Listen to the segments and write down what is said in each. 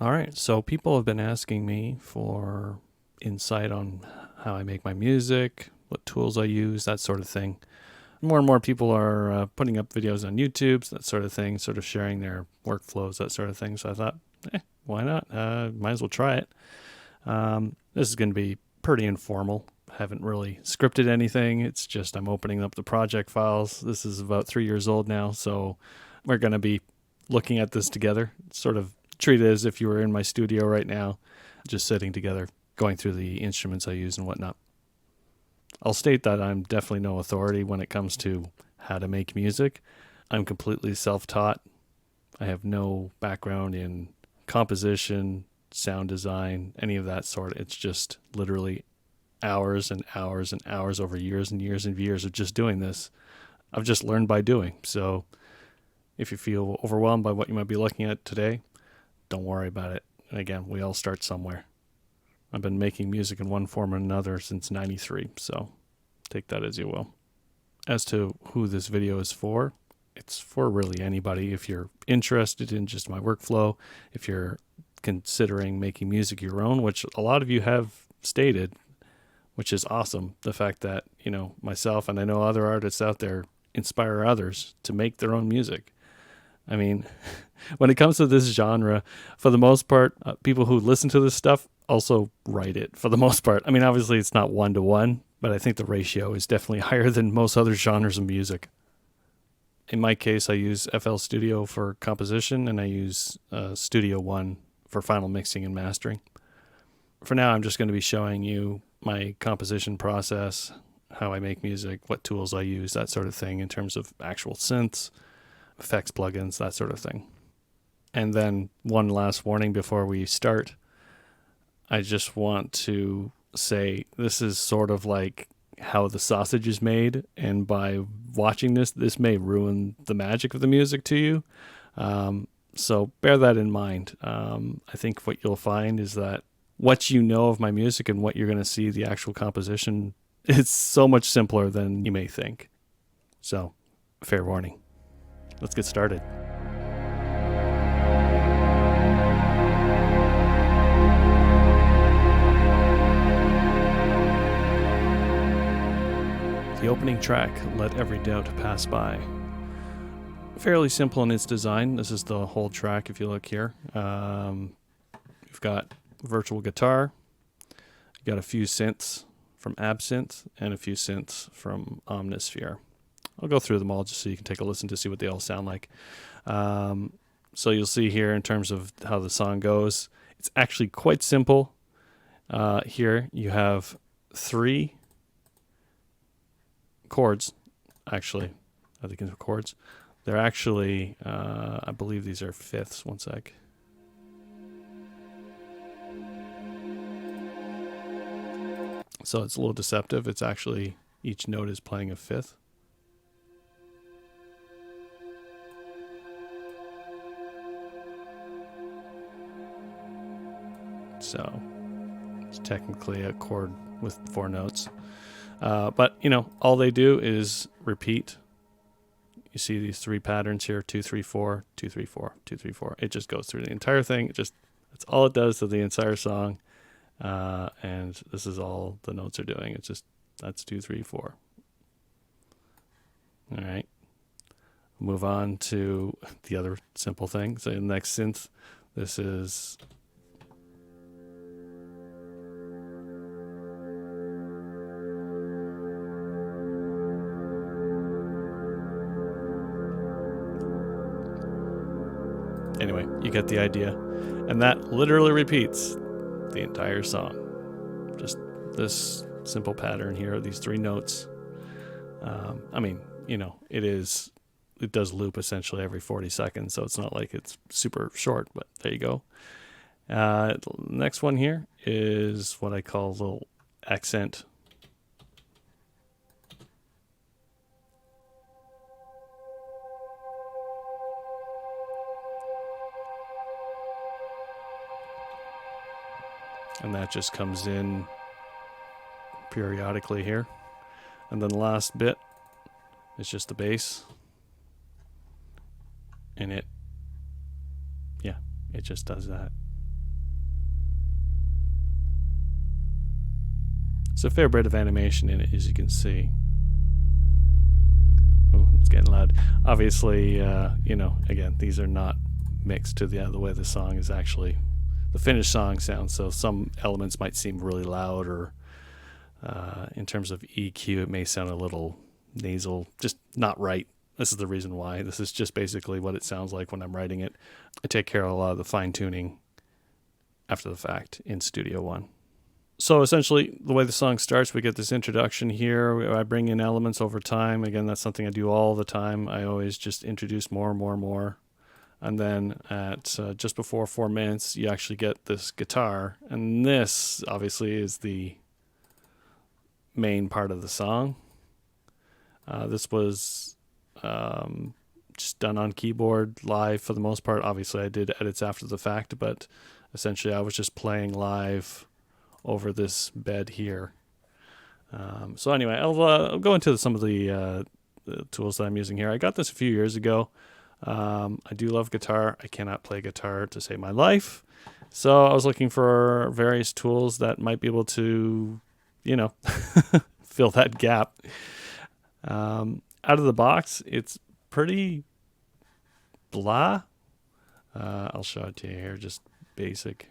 All right, so people have been asking me for insight on how I make my music, what tools I use, that sort of thing. More and more people are putting up videos on YouTube, that sort of thing, sort of sharing their workflows, that sort of thing. So I thought, why not? Might as well try it. This is going to be pretty informal. Haven't really scripted anything. It's just I'm opening up the project files. This is about 3 years old now, so we're going to be looking at this together, sort of treat it as if you were in my studio right now, just sitting together, going through the instruments I use and whatnot. I'll state that I'm definitely no authority when it comes to how to make music. I'm completely self-taught. I have no background in composition, sound design, any of that sort. It's just literally hours and hours and hours over years and years and years of just doing this. I've just learned by doing. So if you feel overwhelmed by what you might be looking at today, don't worry about it. And again, we all start somewhere. I've been making music in one form or another since '93, so take that as you will. As to who this video is for, it's for really anybody. If you're interested in just my workflow, if you're considering making music your own, which a lot of you have stated, which is awesome. The fact that, myself and I know other artists out there inspire others to make their own music. I mean, when it comes to this genre, for the most part, people who listen to this stuff also write it for the most part. I mean, obviously it's not 1-to-1, but I think the ratio is definitely higher than most other genres of music. In my case, I use FL Studio for composition and I use Studio One for final mixing and mastering. For now, I'm just going to be showing you my composition process, how I make music, what tools I use, that sort of thing in terms of actual synths, effects, plugins, that sort of thing. And then one last warning before we start. I just want to say this is sort of like how the sausage is made, and by watching this may ruin the magic of the music to you. So bear that in mind. I think what you'll find is that what you know of my music and what you're going to see the actual composition, it's so much simpler than you may think. So, fair warning. Let's get started. The opening track, Let Every Doubt Pass By. Fairly simple in its design. This is the whole track if you look here. You've got virtual guitar. You've got a few synths from Absinthe and a few synths from Omnisphere. I'll go through them all just so you can take a listen to see what they all sound like. So you'll see here in terms of how the song goes, it's actually quite simple. Here you have 3 chords, actually. I think it's chords. They're actually, I believe these are fifths. One sec. So it's a little deceptive. It's actually, each note is playing a fifth. So it's technically a chord with 4 notes. But, all they do is repeat. You see these 3 patterns here, 2, 3, 4, 2, 3, 4, 2, 3, 4. It just goes through the entire thing. That's all it does to the entire song. And this is all the notes are doing. That's 2, 3, 4. All right. Move on to the other simple thing. So the next synth, this is... Anyway, you get the idea. And that literally repeats the entire song. Just this simple pattern here, these 3 notes. It does loop essentially every 40 seconds, so it's not like it's super short, but there you go. The next one here is what I call a little accent. And that just comes in periodically here. And then the last bit is just the bass. And it just does that. There's a fair bit of animation in it, as you can see. Oh, it's getting loud. Obviously, again, these are not mixed to the way the song is actually, the finished song sounds. So some elements might seem really loud, or in terms of EQ, it may sound a little nasal, just not right. This is the reason why. This is just basically what it sounds like when I'm writing it. I take care of a lot of the fine tuning after the fact in Studio One. So essentially, the way the song starts, we get this introduction here. I bring in elements over time. Again, that's something I do all the time. I always just introduce more and more and more. And then at just before 4 minutes, you actually get this guitar. And this, obviously, is the main part of the song. This was just done on keyboard live for the most part. Obviously, I did edits after the fact, but essentially I was just playing live over this bed here. So anyway, I'll go into some of the tools that I'm using here. I got this a few years ago. I do love guitar. I cannot play guitar to save my life. So I was looking for various tools that might be able to, fill that gap. Out of the box, it's pretty blah. I'll show it to you here, just basic.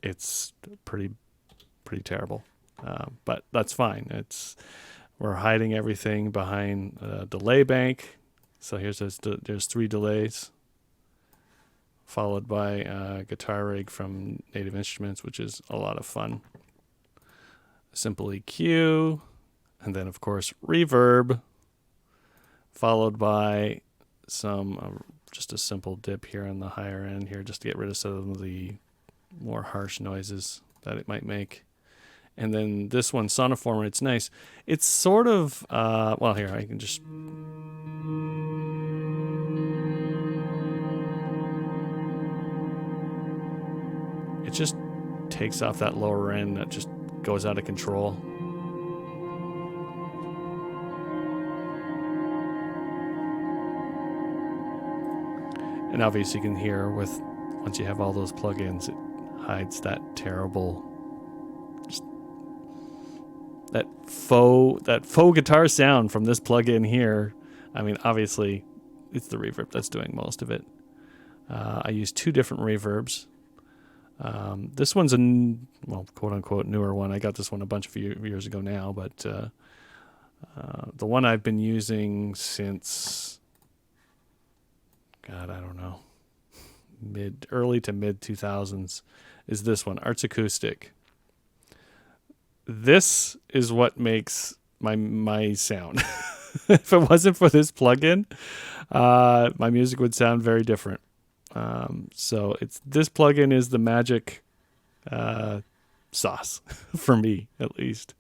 It's pretty terrible, but that's fine. We're hiding everything behind a delay bank. So there's 3 delays, followed by a guitar rig from Native Instruments, which is a lot of fun. Simple EQ, and then of course reverb, followed by some just a simple dip here on the higher end here, just to get rid of some of the more harsh noises that it might make. And then this one, Soniformer, it's nice. It's sort of here I can just. It just takes off that lower end that just goes out of control. And obviously you can hear once you have all those plugins, it hides that terrible, just that faux guitar sound from this plugin here. I mean, obviously it's the reverb that's doing most of it. I use 2 different reverbs. This one's quote unquote newer one. I got this one a bunch of years ago now, but the one I've been using since, God, I don't know, early to mid 2000s is this one, Arts Acoustic. This is what makes my sound. If it wasn't for this plugin, my music would sound very different. So this plugin is the magic sauce for me, at least.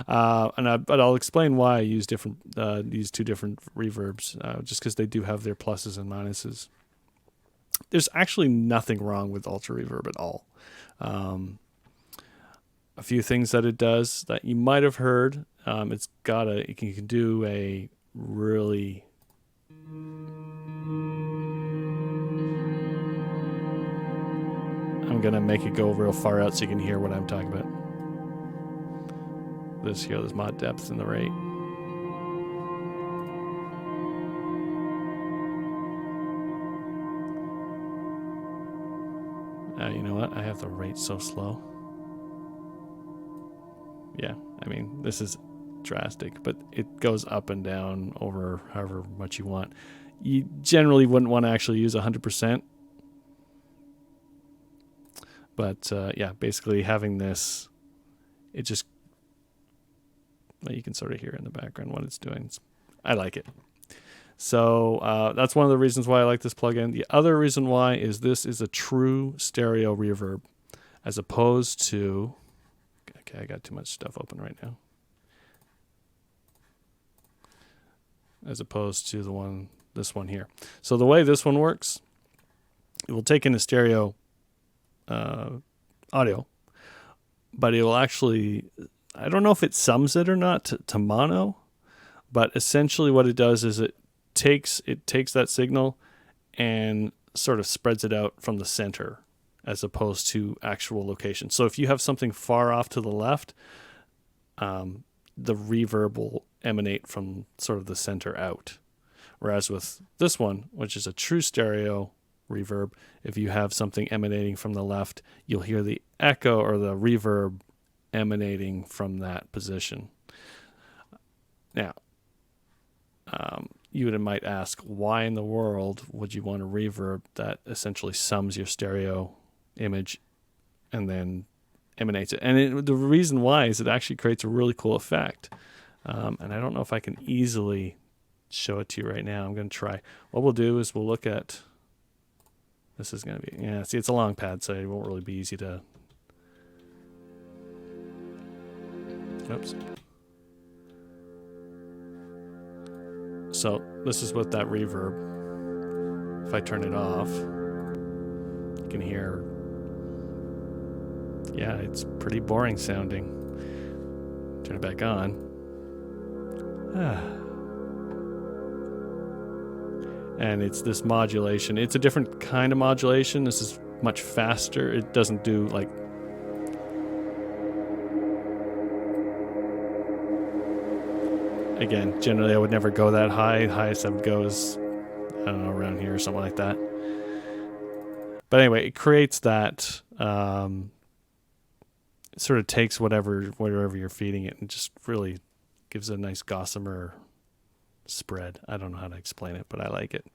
But I'll explain why I use these 2 different reverbs, just because they do have their pluses and minuses. There's actually nothing wrong with Ultra Reverb at all. A few things that it does that you might have heard. You can do a really. I'm going to make it go real far out so you can hear what I'm talking about. There's mod depth in the rate. You know what? I have the rate so slow. Yeah, I mean, this is drastic, but it goes up and down over however much you want. You generally wouldn't want to actually use 100%. But basically having this, it just, you can sort of hear in the background what it's doing. I like it. So that's one of the reasons why I like this plugin. The other reason why is this is a true stereo reverb, as opposed to, okay, I got too much stuff open right now. As opposed to this one here. So the way this one works, it will take in a stereo audio, but it will actually, I don't know if it sums it or not to mono, but essentially what it does is it takes that signal and sort of spreads it out from the center as opposed to actual location. So if you have something far off to the left, the reverb will emanate from sort of the center out. Whereas with this one, which is a true stereo reverb, if you have something emanating from the left, you'll hear the echo or the reverb emanating from that position. Now, you might ask, why in the world would you want a reverb that essentially sums your stereo image and then emanates it? And the reason why is it actually creates a really cool effect. And I don't know if I can easily show it to you right now. I'm going to try. What we'll do is we'll look at, this is going to be, yeah, see, it's a long pad, so it won't really be easy to, oops. So this is with that reverb. If I turn it off, you can hear, yeah, it's pretty boring sounding. Turn it back on. And it's this modulation. It's a different kind of modulation. This is much faster. It doesn't do like, again, generally I would never go that high. The highest I would go is, I don't know, around here or something like that. But anyway, it creates that, it sort of takes whatever you're feeding it and just really gives it a nice gossamer spread. I don't know how to explain it, but I like it.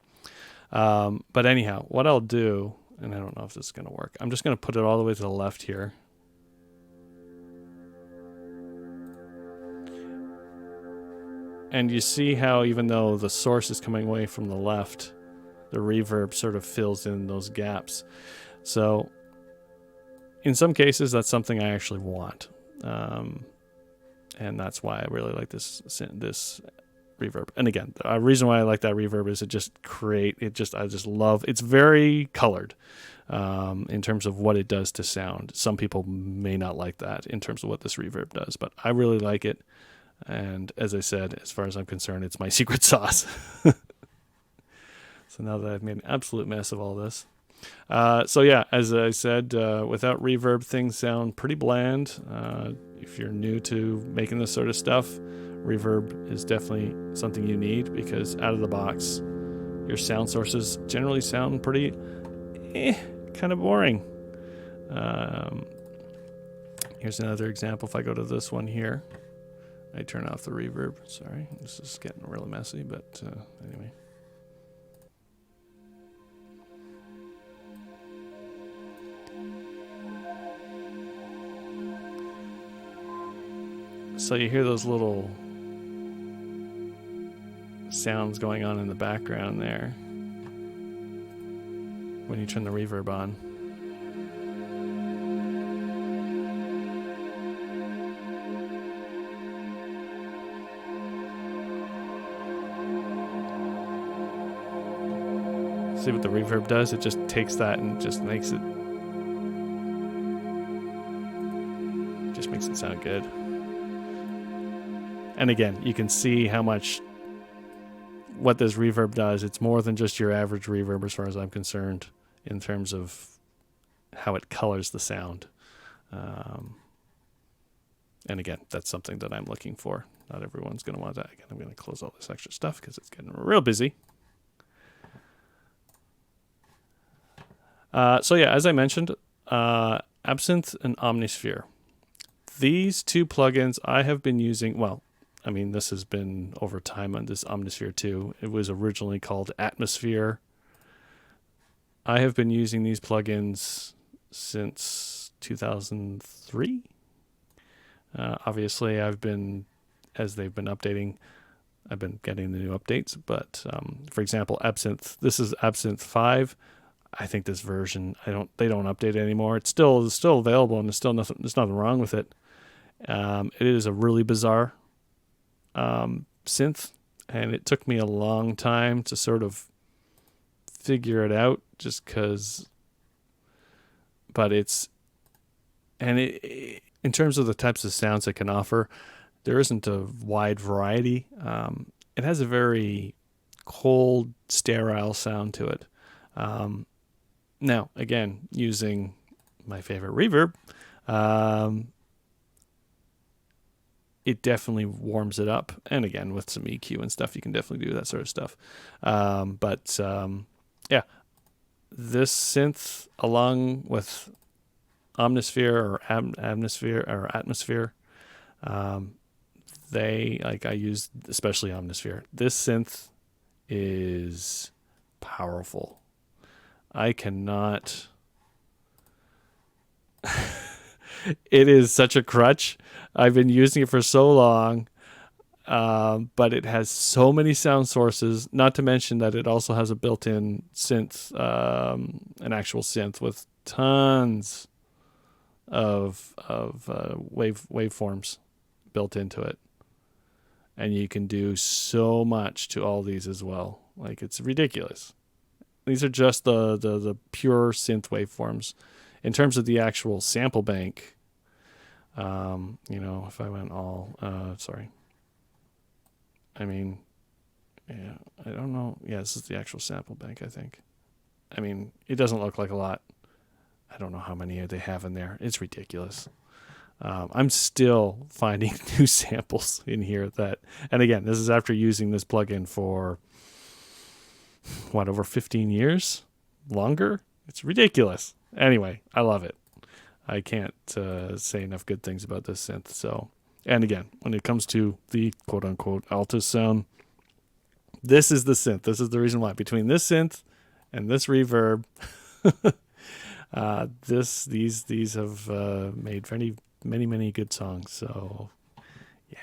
But anyhow, what I'll do, and I don't know if this is going to work, I'm just going to put it all the way to the left here. And you see how even though the source is coming away from the left, the reverb sort of fills in those gaps. So in some cases, that's something I actually want. And that's why I really like this reverb. And again, the reason why I like that reverb is I just love, it's very colored in terms of what it does to sound. Some people may not like that in terms of what this reverb does, but I really like it. And as I said, as far as I'm concerned, it's my secret sauce. So now that I've made an absolute mess of all this. So yeah, as I said, without reverb, things sound pretty bland. If you're new to making this sort of stuff, reverb is definitely something you need, because out of the box, your sound sources generally sound pretty kind of boring. Here's another example. If I go to this one here, I turn off the reverb. Sorry, this is getting really messy, but anyway. So you hear those little sounds going on in the background there when you turn the reverb on. See what the reverb does? It just takes that and just makes it sound good. And again, you can see how much what this reverb does. It's more than just your average reverb as far as I'm concerned in terms of how it colors the sound. And again, that's something that I'm looking for. Not everyone's going to want that. Again, I'm going to close all this extra stuff because it's getting real busy. So yeah, as I mentioned, Absinthe and Omnisphere. These two plugins I have been using, well, I mean, this has been over time on this Omnisphere 2. It was originally called Atmosphere. I have been using these plugins since 2003. Obviously, as they've been updating, I've been getting the new updates. But for example, Absinthe, this is Absinthe 5. I think this version, they don't update it anymore. It's still available, and there's nothing wrong with it. It is a really bizarre synth, and it took me a long time to sort of figure it out, just because. But in terms of the types of sounds it can offer, there isn't a wide variety. It has a very cold, sterile sound to it. Now, again, using my favorite reverb, it definitely warms it up. And again, with some EQ and stuff, you can definitely do that sort of stuff. Yeah, this synth, along with Omnisphere or Atmosphere, I use especially Omnisphere. This synth is powerful. I cannot. It is such a crutch. I've been using it for so long, but it has so many sound sources. Not to mention that it also has a built-in synth, an actual synth with tons of waveforms built into it, and you can do so much to all these as well. Like, it's ridiculous. These are just the pure synth waveforms. In terms of the actual sample bank, if I went all, I don't know. Yeah, this is the actual sample bank, I think. I mean, it doesn't look like a lot. I don't know how many they have in there. It's ridiculous. I'm still finding new samples in here and again, this is after using this plugin for, over 15 years? Longer? It's ridiculous. Anyway, I love it. I can't say enough good things about this synth. So, and again, when it comes to the quote-unquote Altus sound, this is the synth. This is the reason why. Between this synth and this reverb, these have made many good songs. So, yeah.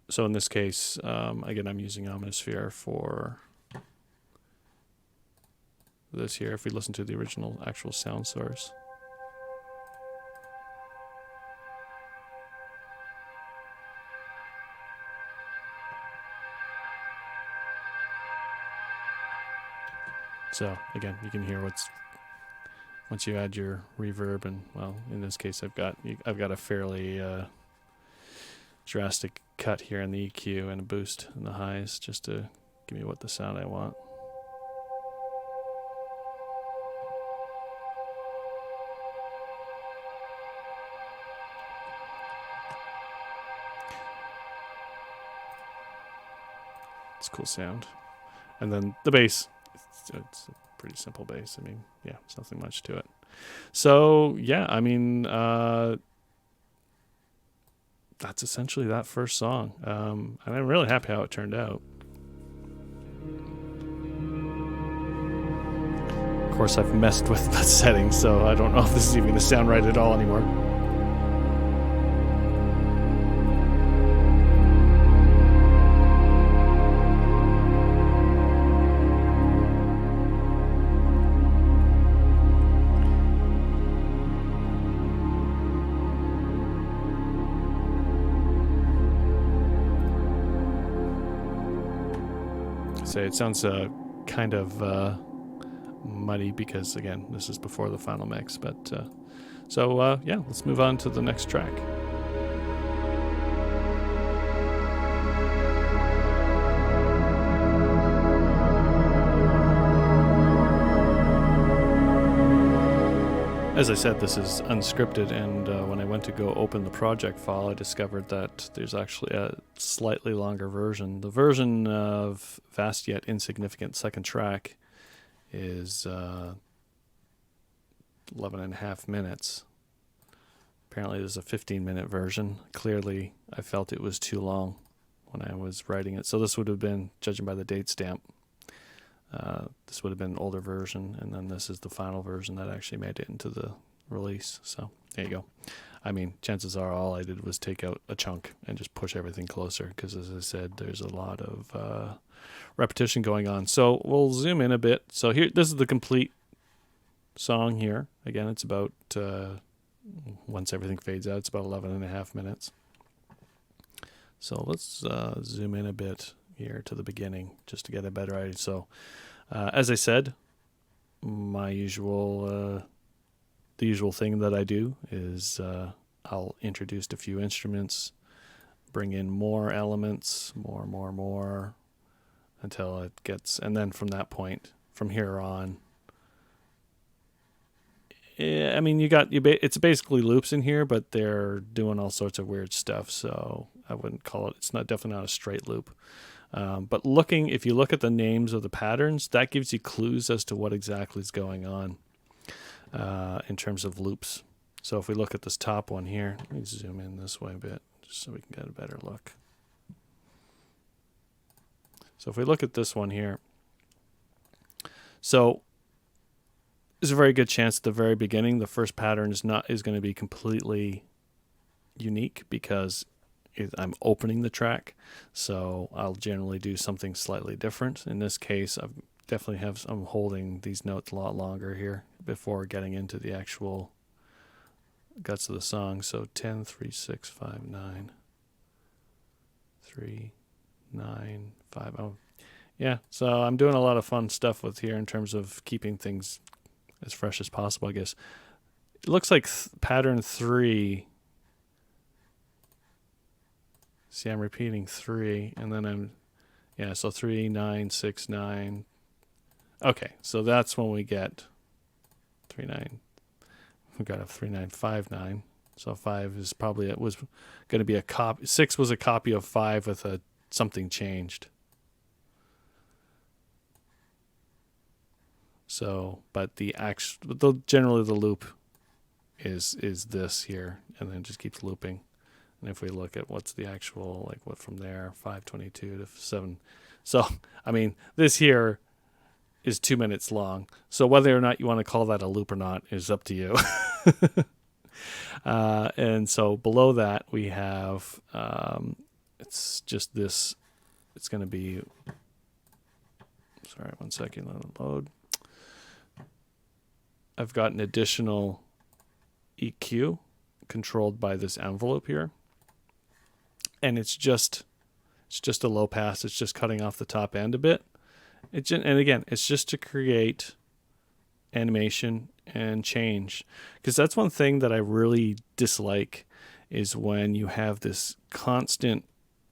So in this case, again, I'm using Omnisphere for this here. If we listen to the original actual sound source. So again, you can hear once you add your reverb, and well, in this case, I've got a fairly drastic cut here in the EQ and a boost in the highs just to give me what the sound I want. It's a cool sound. And then the bass, it's a pretty simple bass. I mean, yeah, it's nothing much to it. So, yeah, I mean, that's essentially that first song. And I'm really happy how it turned out. Of course, I've messed with the settings, so I don't know if this is even going to sound right at all anymore. It sounds kind of muddy because, again, this is before the final mix. But yeah, let's move on to the next track. As I said, this is unscripted, and when I went to go open the project file, I discovered that there's actually a slightly longer version. The version of Vast Yet Insignificant second track is 11 and a half minutes. Apparently there's a 15-minute version. Clearly, I felt it was too long when I was writing it. So this would have been, judging by the date stamp, this would have been an older version, and then this is the final version that actually made it into the release. So there you go. I mean, chances are all I did was take out a chunk and just push everything closer because, as I said, there's a lot of repetition going on. So we'll zoom in a bit. So here, this is the complete song here. Again, it's about, once everything fades out, it's about 11 and a half minutes. So let's zoom in a bit here to the beginning just to get a better idea. So as I said, my usual the usual thing that I do is I'll introduce a few instruments, bring in more elements, more, until it gets, and then from that point, from here on, yeah, I mean, it's basically loops in here, but they're doing all sorts of weird stuff. So I wouldn't call it. It's definitely not a straight loop. But if you look at the names of the patterns, that gives you clues as to what exactly is going on in terms of loops. So if we look at this top one here, let me zoom in this way a bit, just so we can get a better look. So if we look at this one here, so there's a very good chance at the very beginning, the first pattern is going to be completely unique because I'm opening the track. So I'll generally do something slightly different. In this case, I'm holding these notes a lot longer here before getting into the actual guts of the song. So 10, 3, 6, 5, 9, 3, 9, 5. Oh, yeah. So I'm doing a lot of fun stuff with here in terms of keeping things as fresh as possible, I guess. It looks like pattern 3. See, I'm repeating 3, and then so 3, 9, 6, 9. Okay, so that's when we get 3, 9. We got a 3, 9, 5, 9. So 5 is probably, it was going to be a copy. 6 was a copy of 5 with something changed. So, but generally the loop is this here, and then it just keeps looping. And if we look at what's the actual, like what from there, 5:22 to 7. So, I mean, this here is 2 minutes long. So whether or not you want to call that a loop or not is up to you. And so below that we have, it's just this, it's going to be, sorry, 1 second, let it load. I've got an additional EQ controlled by this envelope here. And it's just a low pass. It's just cutting off the top end a bit. And again, it's just to create animation and change. Because that's one thing that I really dislike is when you have this constant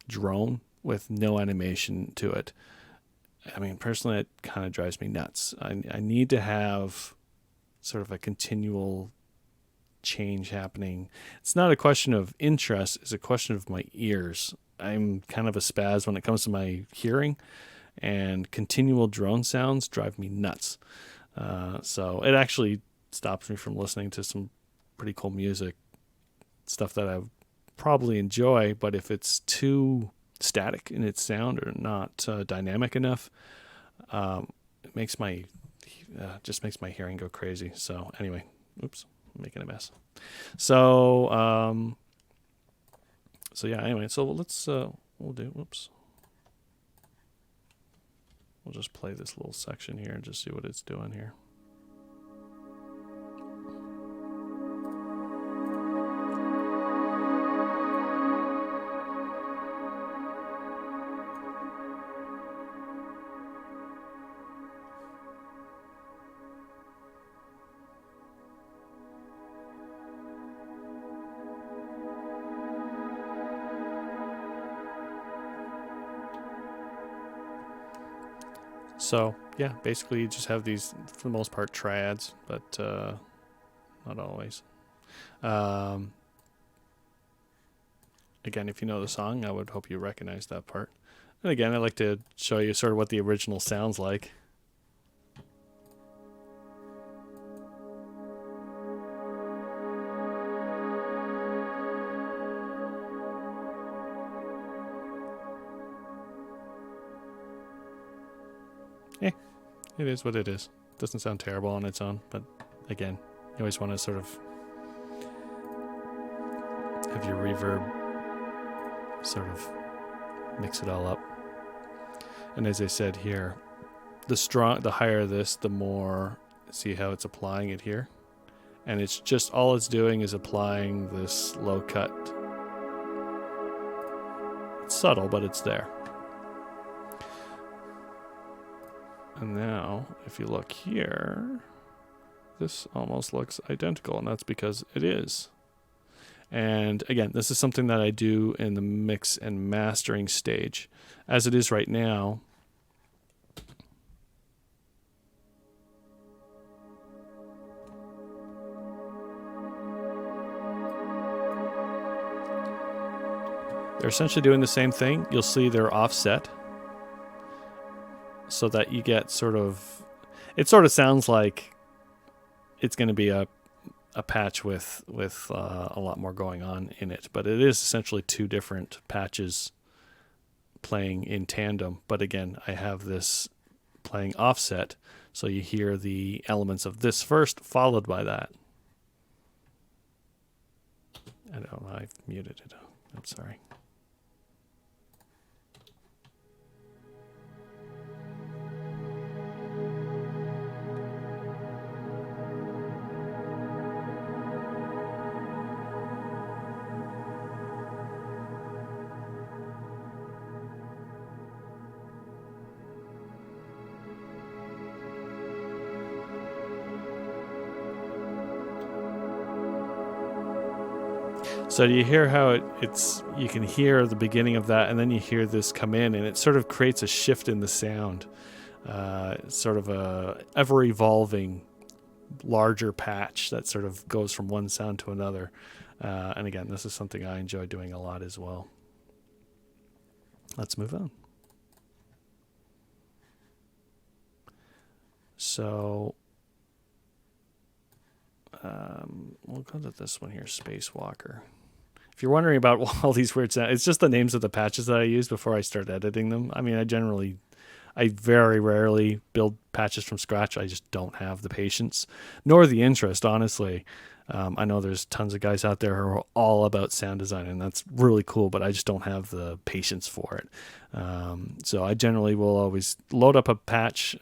drone with no animation to it. I mean, personally, it kind of drives me nuts. I need to have sort of a continual change happening. It's not a question of interest, it's a question of my ears. I'm kind of a spaz when it comes to my hearing, and continual drone sounds drive me nuts. So it actually stops me from listening to some pretty cool music, stuff that I probably enjoy, but if it's too static in its sound or not dynamic enough, it makes just makes my hearing go crazy. So anyway, oops, I'm making a mess. So yeah, anyway, so let's we'll just play this little section here and just see what it's doing here. So yeah, basically you just have these, for the most part, triads, but not always. Again, if you know the song, I would hope you recognize that part. And again, I'd like to show you sort of what the original sounds like. It is what it is. Doesn't sound terrible on its own, but again, you always want to sort of have your reverb sort of mix it all up. And as I said here, the higher this, the more, see how it's applying it here? And it's just, all it's doing is applying this low cut. It's subtle, but it's there. And now, if you look here, this almost looks identical, and that's because it is. And again, this is something that I do in the mix and mastering stage. As it is right now, They're essentially doing the same thing. You'll see they're offset so that you get sort of, it sort of sounds like it's going to be a patch with a lot more going on in it, but it is essentially two different patches playing in tandem. But again, I have this playing offset, so you hear the elements of this first, followed by that. I don't know, I've muted it. I'm sorry. So do you hear how it's you can hear the beginning of that, and then you hear this come in, and it sort of creates a shift in the sound. It's sort of a ever-evolving, larger patch that sort of goes from one sound to another. And again, this is something I enjoy doing a lot as well. Let's move on. So we'll go to this one here, Spacewalker. If you're wondering about all these weird sounds, it's just the names of the patches that I use before I start editing them. I mean, I very rarely build patches from scratch. I just don't have the patience, nor the interest, honestly. I know there's tons of guys out there who are all about sound design, and that's really cool, but I just don't have the patience for it. So I generally will always load up a patch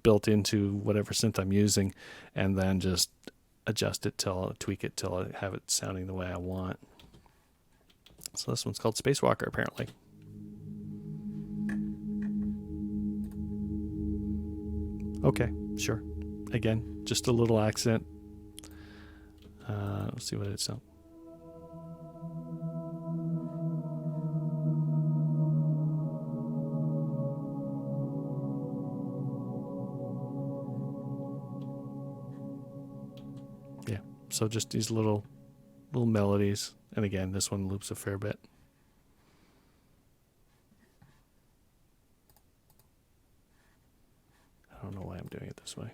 built into whatever synth I'm using, and then just adjust it tweak it till I have it sounding the way I want. So this one's called Spacewalker, apparently. Okay, sure. Again, just a little accent. Let's see what it sounds. Yeah, so just these little melodies. And again, this one loops a fair bit. I don't know why I'm doing it this way.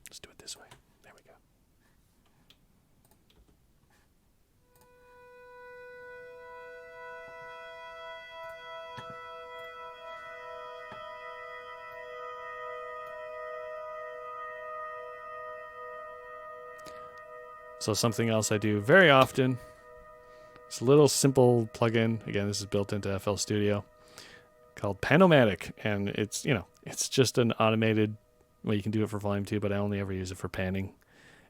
Let's do it this way. There we go. So something else I do very often, it's a little simple plugin. Again, this is built into FL Studio, called Panomatic, and it's just an automated. Well, you can do it for volume too, but I only ever use it for panning.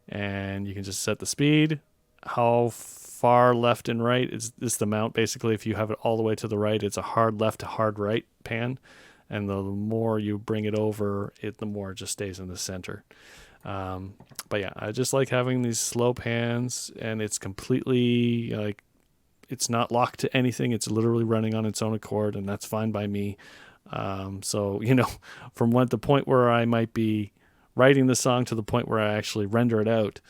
And you can just set the speed, how far left and right is the mount. Basically, if you have it all the way to the right, it's a hard left to hard right pan, and the more you bring it over, the more it just stays in the center. But yeah, I just like having these slow pans, and it's completely like, it's not locked to anything. It's literally running on its own accord, and that's fine by me. So, from the point where I might be writing the song to the point where I actually render it out,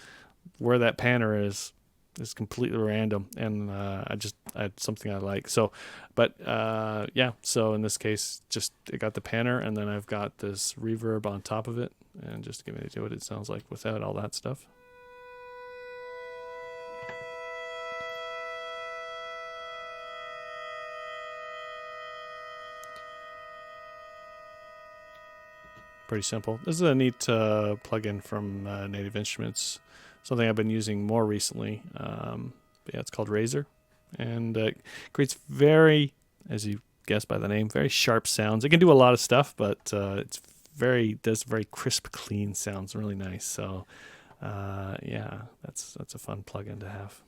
where that panner is completely random. And, it's something I like. So, but, yeah, so in this case, just I got the panner, and then I've got this reverb on top of it, and just give me what it sounds like without all that stuff. Pretty simple. This is a neat plugin from Native Instruments, something I've been using more recently. But yeah, it's called Razor, and it creates very, as you guess by the name, very sharp sounds. It can do a lot of stuff, but does very crisp, clean sounds, really nice. So yeah, that's a fun plugin to have.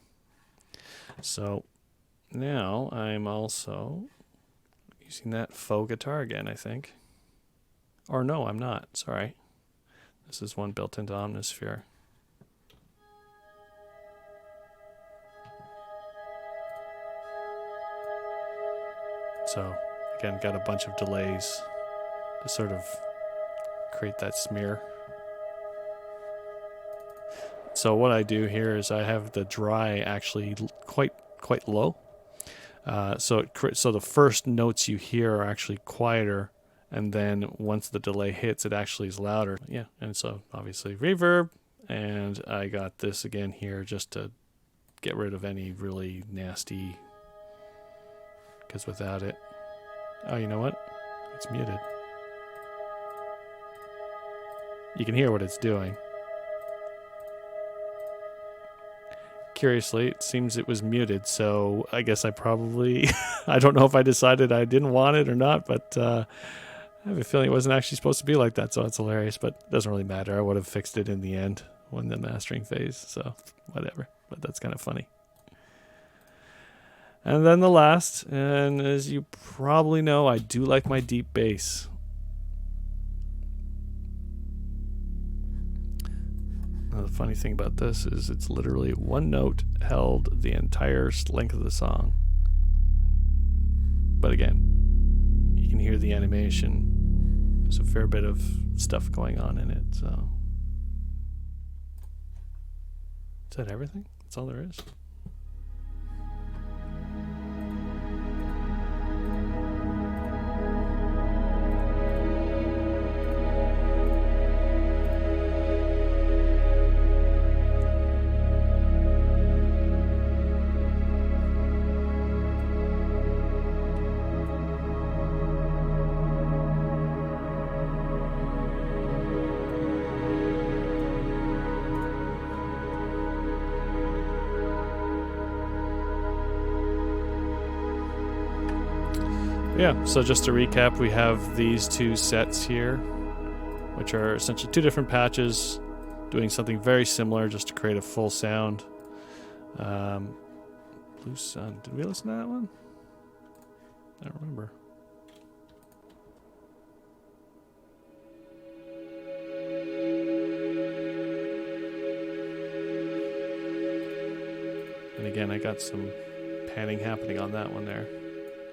So now I'm also using that faux guitar again, I think. Or no, I'm not. Sorry. This is one built into Omnisphere. So, again, got a bunch of delays to sort of create that smear. So what I do here is I have the dry actually quite low. So the first notes you hear are actually quieter, and then once the delay hits, it actually is louder. Yeah, and so obviously reverb, and I got this again here just to get rid of any really nasty, because without it, oh, you know what? It's muted. You can hear what it's doing. Curiously, it seems it was muted, so I guess I probably, I don't know if I decided I didn't want it or not, but I have a feeling it wasn't actually supposed to be like that, so it's hilarious, but it doesn't really matter. I would have fixed it in the end when the mastering phase, so whatever, but that's kind of funny. And then the last, and as you probably know, I do like my deep bass. Now, the funny thing about this is it's literally one note held the entire length of the song. But again, you can hear the animation. There's a fair bit of stuff going on in it, so. Is that everything? That's all there is. Yeah, so just to recap, we have these two sets here, which are essentially two different patches doing something very similar just to create a full sound. Blue Sun, did we listen to that one? I don't remember. And again, I got some panning happening on that one there.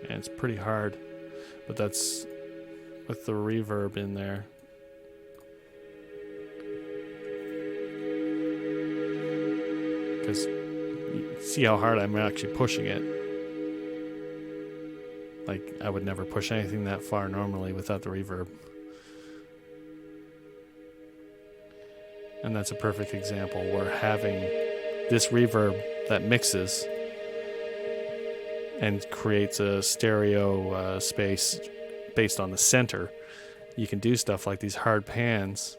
And it's pretty hard, but that's with the reverb in there. Because you see how hard I'm actually pushing it. Like, I would never push anything that far normally without the reverb. And that's a perfect example where having this reverb that mixes and creates a stereo space based on the center. You can do stuff like these hard pans,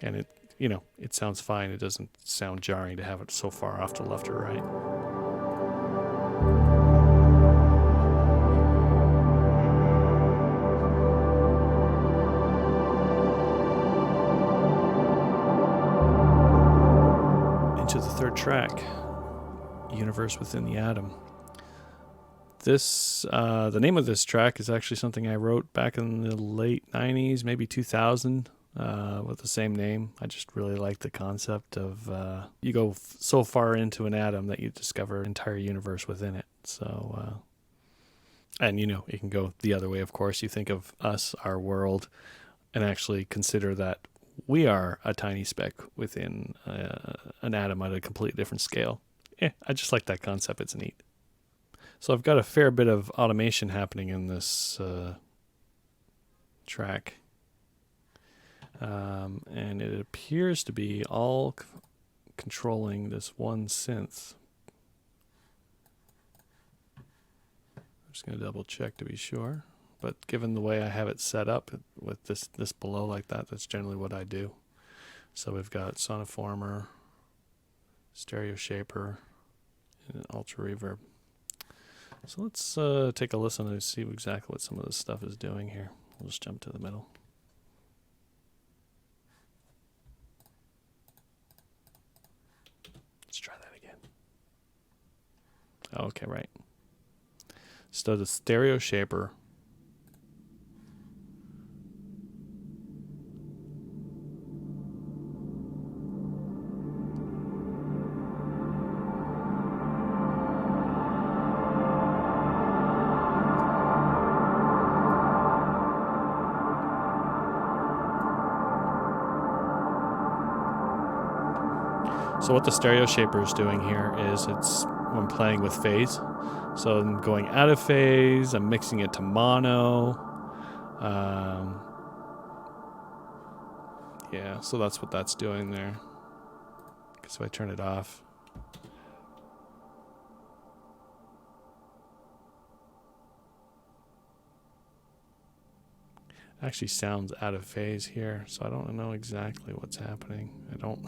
and it, you know, it sounds fine. It doesn't sound jarring to have it so far off to the left or right. Into the third track, Universe Within the Atom. This, the name of this track is actually something I wrote back in the late 90s, maybe 2000, with the same name. I just really like the concept of you go so far into an atom that you discover an entire universe within it. So, and you know, it can go the other way, of course. You think of us, our world, and actually consider that we are a tiny speck within an atom at a completely different scale. I just like that concept. It's neat. So I've got a fair bit of automation happening in this track. And it appears to be all controlling this one synth. I'm just going to double check to be sure. But given the way I have it set up with this below like that, that's generally what I do. So we've got Soniformer, Stereo Shaper, and Ultra Reverb. So let's take a listen and see exactly what some of this stuff is doing here. We'll just jump to the middle. Let's try that again. Okay, right. So the Stereo Shaper. So what the Stereo Shaper is doing here is it's when playing with phase. So I'm going out of phase. I'm mixing it to mono. Yeah, so that's what that's doing there. So I turn it off. Actually sounds out of phase here, so I don't know exactly what's happening. I don't.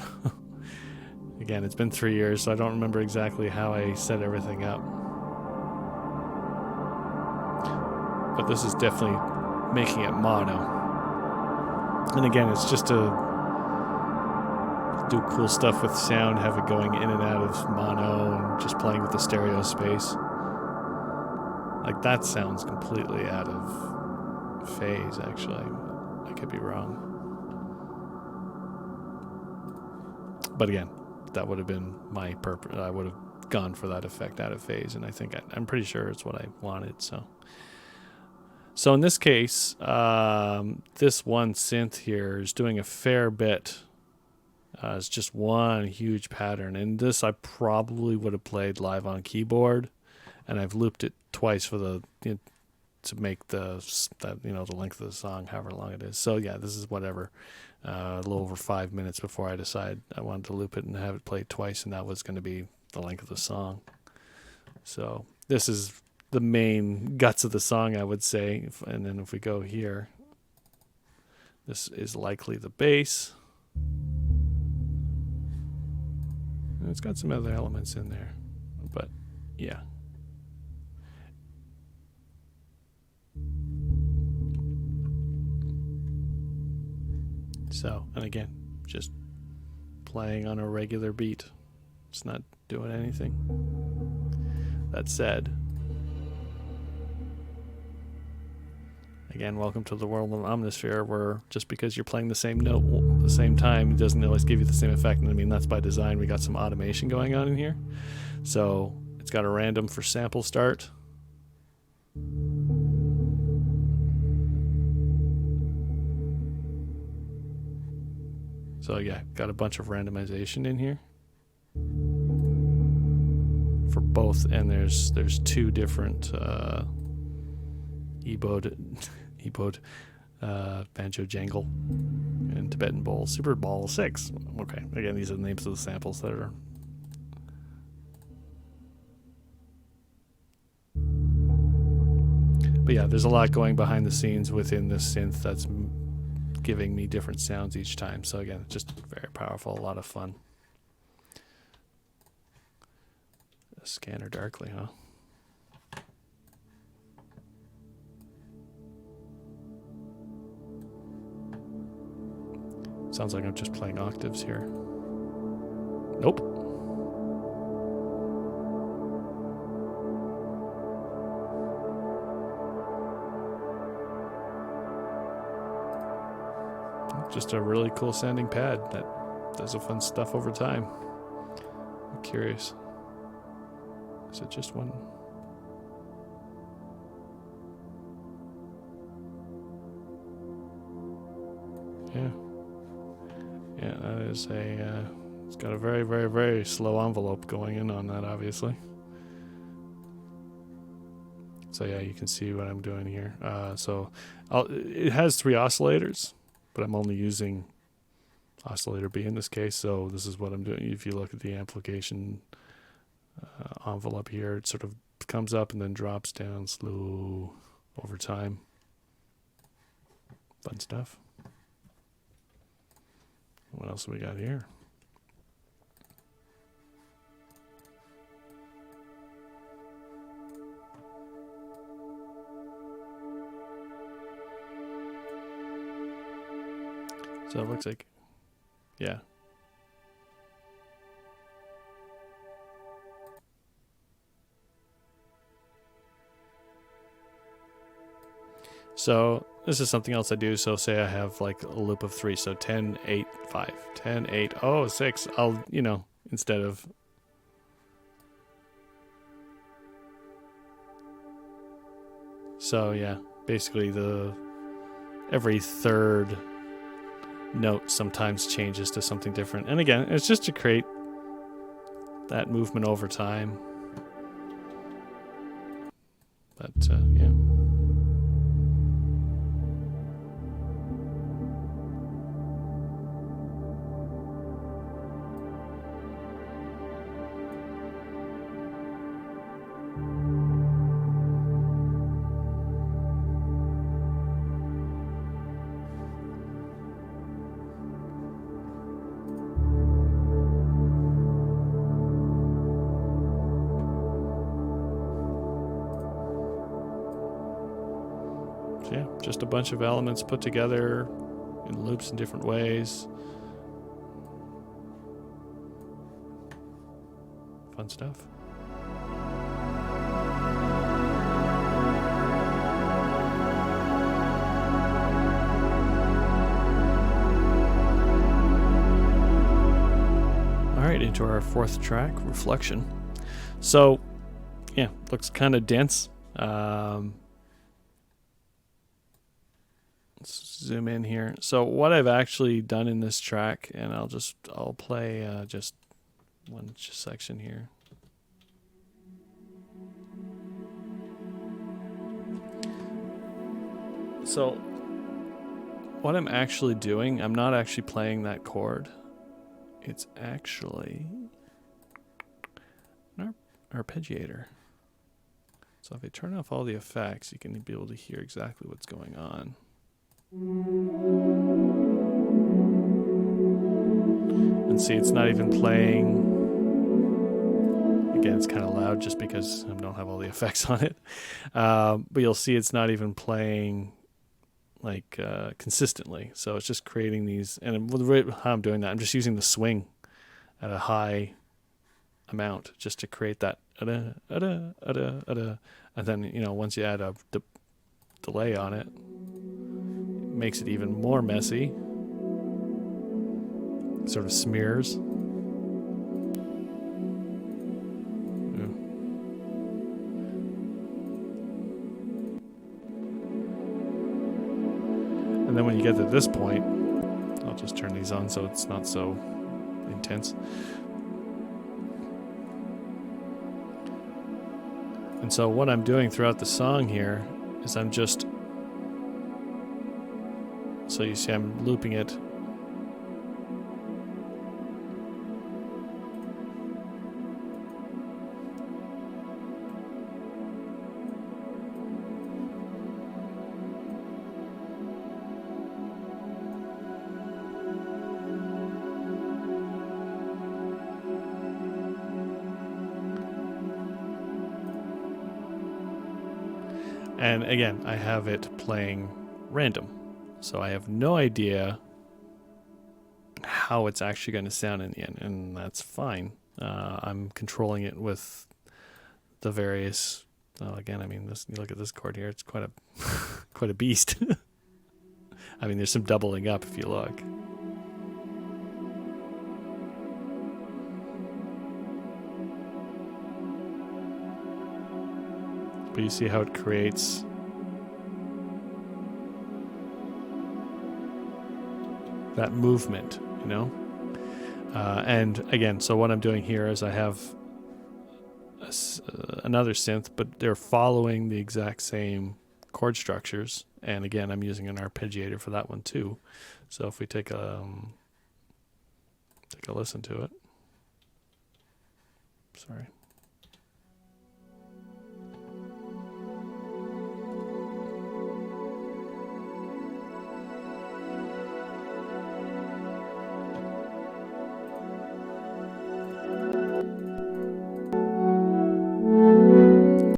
Again, it's been 3 years, so I don't remember exactly how I set everything up. But this is definitely making it mono. And again, it's just to do cool stuff with sound, have it going in and out of mono, and just playing with the stereo space. Like, that sounds completely out of phase, actually. I could be wrong. But again, that would have been my purpose. I would have gone for that effect out of phase, and I think I'm pretty sure it's what I wanted. So in this case, this one synth here is doing a fair bit. It's just one huge pattern, and this I probably would have played live on keyboard, and I've looped it twice for the to make the length of the song, however long it is. So yeah, this is whatever, a little over 5 minutes before I decided I wanted to loop it and have it played twice, and that was going to be the length of the song. So this is the main guts of the song, I would say. And then if we go here, this is likely the bass. And it's got some other elements in there, but yeah. So, and again, just playing on a regular beat. It's not doing anything. That said, again, welcome to the world of Omnisphere, where just because you're playing the same note at the same time, it doesn't always give you the same effect. And I mean, that's by design. We got some automation going on in here. So it's got a random for sample start. So yeah, got a bunch of randomization in here for both, and there's two different ebode banjo jangle and Tibetan bowl, Super Ball 6. Okay, again, these are the names of the samples that are. But yeah, there's a lot going behind the scenes within this synth that's giving me different sounds each time. So again, just very powerful, a lot of fun. A scanner darkly, huh? Sounds like I'm just playing octaves here. Nope. Just a really cool sounding pad that does a fun stuff over time. I'm curious. Is it just one? Yeah. Yeah, that is it's got a very, very, very slow envelope going in on that, obviously. So yeah, you can see what I'm doing here. It has 3 oscillators, but I'm only using oscillator B in this case, so this is what I'm doing. If you look at the amplification envelope here, it sort of comes up and then drops down slow over time. Fun stuff. What else have we got here? So it looks like, yeah. So this is something else I do. So say I have like a loop of 3. So 10, 8, 5, 10, 8, 6. I'll, instead of. So yeah, basically every third note sometimes changes to something different. And again, it's just to create that movement over time. But yeah. So yeah, just a bunch of elements put together in loops in different ways. Fun stuff. All right, into our fourth track, Reflection. So yeah, looks kind of dense. Let's zoom in here. So what I've actually done in this track, and I'll play just one section here. So what I'm actually doing, I'm not actually playing that chord. It's actually an arpeggiator. So if I turn off all the effects, you can be able to hear exactly what's going on. And see, it's not even playing. Again, it's kind of loud just because I don't have all the effects on it. But you'll see it's not even playing like consistently. So it's just creating these. And how I'm doing that, I'm just using the swing at a high amount just to create that. And then, once you add a delay on it, makes it even more messy. Sort of smears. And then when you get to this point, I'll just turn these on so it's not so intense. And so what I'm doing throughout the song here is I'm just, so you see I'm looping it. And again, I have it playing random. So I have no idea how it's actually going to sound in the end, and that's fine. I'm controlling it with the various. Again, I mean, you look at this chord here; it's quite a beast. I mean, there's some doubling up if you look. But you see how it creates that movement, and again, so what I'm doing here is I have another synth, but they're following the exact same chord structures, and again, I'm using an arpeggiator for that one too. So if we take a listen to it. Sorry.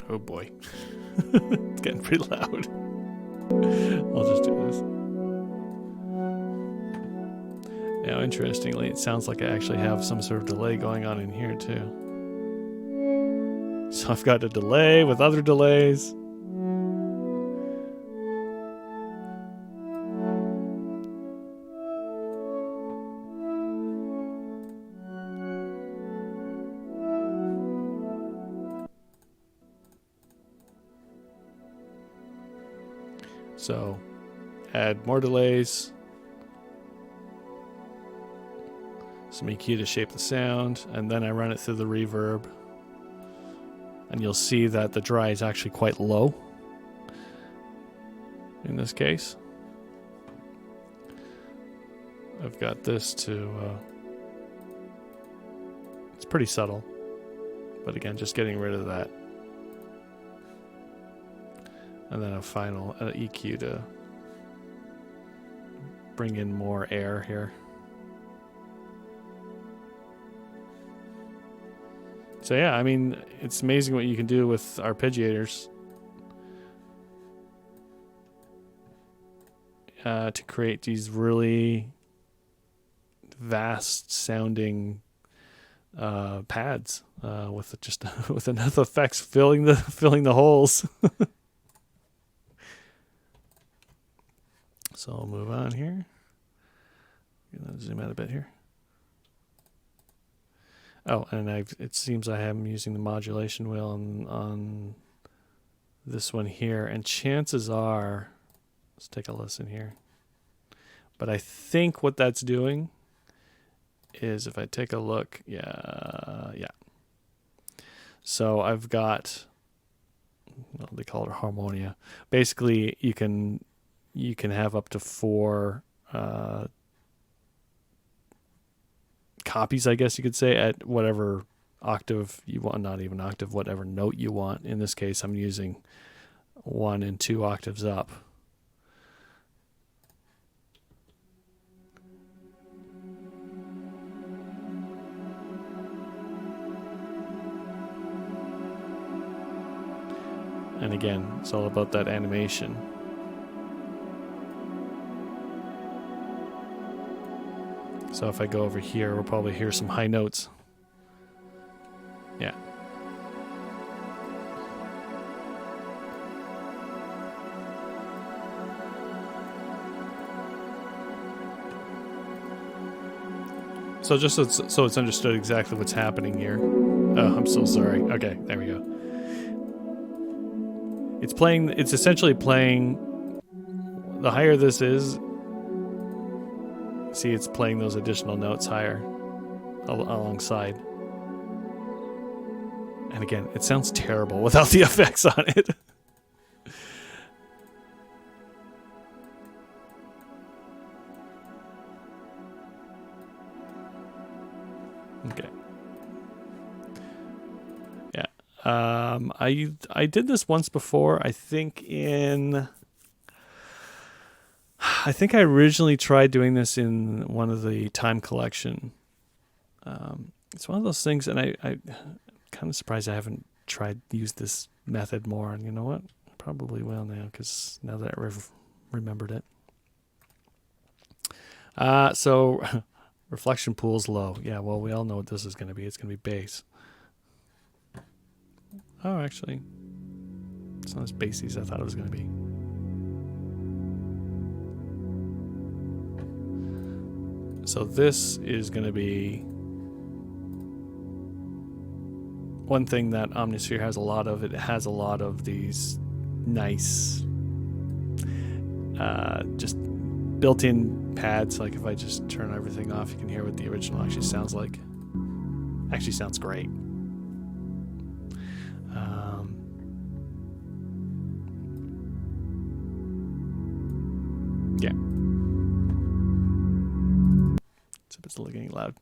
Oh boy. It's getting pretty loud. I'll just do this. Now, interestingly, it sounds like I actually have some sort of delay going on in here too. So I've got a delay with other delays. So add more delays, some EQ to shape the sound, and then I run it through the reverb. And you'll see that the dry is actually quite low in this case. I've got this to, it's pretty subtle, but again, just getting rid of that. And then a final EQ to bring in more air here. So yeah, I mean, it's amazing what you can do with arpeggiators to create these really vast sounding pads with just with enough effects filling the holes. So I'll move on here. Zoom out a bit here. Oh, and it seems I am using the modulation wheel on this one here, and chances are, let's take a listen here. But I think what that's doing is, if I take a look, yeah. So I've got, well, they call it harmonia. Basically, you can have up to 4 copies, I guess you could say, at whatever octave you want, not even octave, whatever note you want. In this case, I'm using 1 and 2 octaves up. And again, it's all about that animation. So if I go over here, we'll probably hear some high notes. Yeah. So just so it's understood exactly what's happening here. Oh, I'm so sorry. Okay, there we go. It's essentially playing, the higher this is, see, it's playing those additional notes higher alongside. And again, it sounds terrible without the effects on it. Okay. Yeah. I did this once before. I think I originally tried doing this in one of the time collection. It's one of those things, and I'm kind of surprised I haven't used this method more. And you know what? I probably will now, because now that I've remembered it. So reflection pool's low. Yeah, well, we all know what this is going to be. It's going to be bass. Oh, actually, it's not as bassy as I thought it was going to be. So this is going to be one thing that Omnisphere has a lot of. It has a lot of these nice just built-in pads. Like if I just turn everything off, you can hear what the original actually sounds like. Actually sounds great. Yeah. It's still getting loud.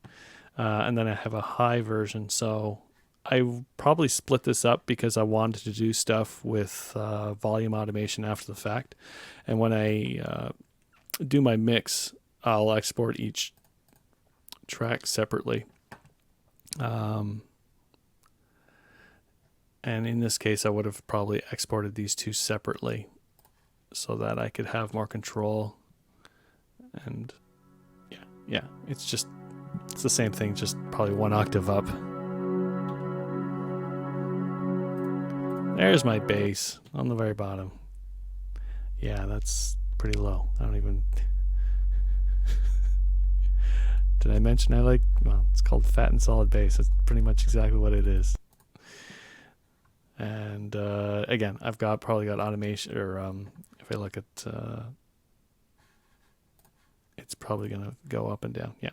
And then I have a high version. So I probably split this up because I wanted to do stuff with volume automation after the fact. And when I do my mix, I'll export each track separately. And in this case, I would have probably exported these two separately so that I could have more control. And yeah, it's the same thing, just probably 1 octave up. There's my bass on the very bottom. Yeah, that's pretty low. I don't even... Did I mention well, it's called fat and solid bass. That's pretty much exactly what it is. And again, I've probably got automation, or if I look at, it's probably going to go up and down. Yeah.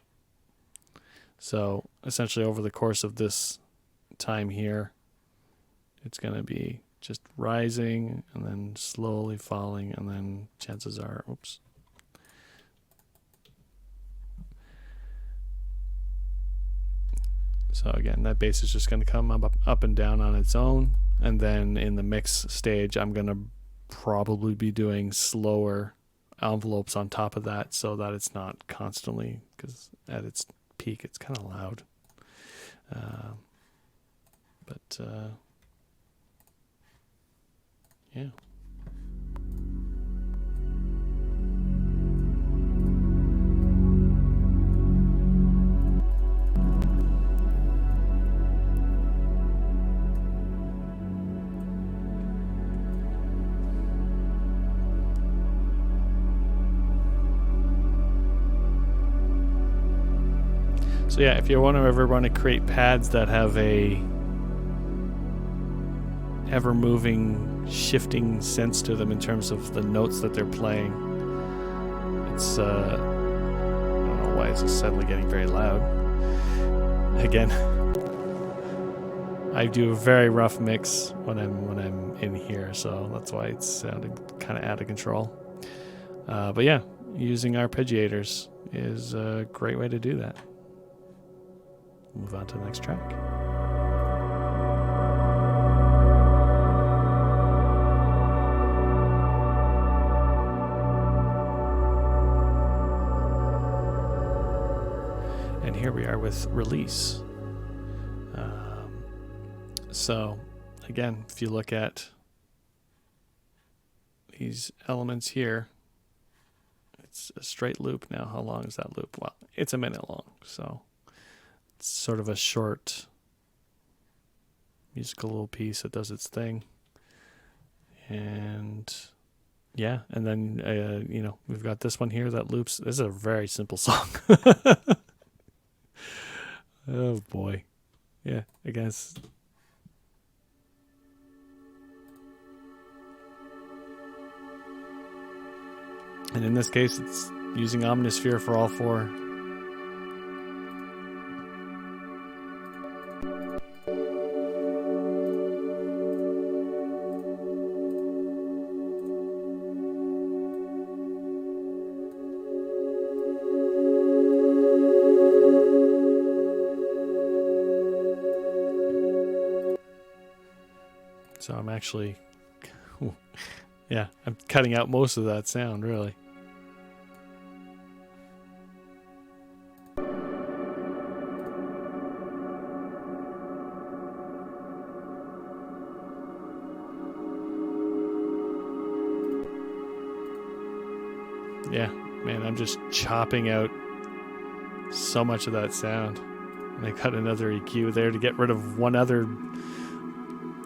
So essentially over the course of this time here, it's going to be just rising and then slowly falling, and then chances are, oops. So again, that bass is just going to come up and down on its own. And then in the mix stage, I'm going to probably be doing slower envelopes on top of that so that it's not constantly, because at its peak, it's kind of loud. Yeah. So yeah, if you ever want to create pads that have a ever-moving, shifting sense to them in terms of the notes that they're playing, it's I don't know why it's suddenly getting very loud. Again, I do a very rough mix when I'm in here, so that's why it's sounding kind of out of control. But yeah, using arpeggiators is a great way to do that. Move on to the next track. And here we are with Release. So again, if you look at these elements here, it's a straight loop now. How long is that loop? Well, it's a minute long, so it's sort of a short musical little piece that does its thing. And yeah, and then we've got this one here that loops. This is a very simple song. Oh boy. Yeah, I guess. And in this case, it's using Omnisphere for all four. So I'm actually, yeah, I'm cutting out most of that sound, really. Yeah, man, I'm just chopping out so much of that sound. And I cut another EQ there to get rid of one other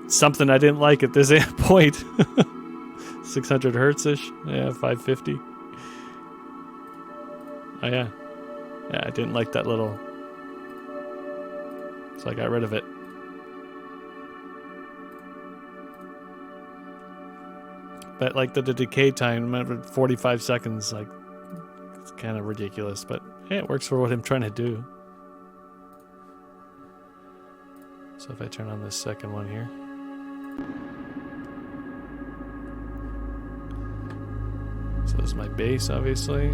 something I didn't like at this point. 600 hertz-ish. Yeah, 550. Oh, yeah. Yeah, I didn't like that little... So I got rid of it. But like the decay time, 45 seconds, like, it's kind of ridiculous. But yeah, it works for what I'm trying to do. So if I turn on this second one here. So this is my bass, obviously.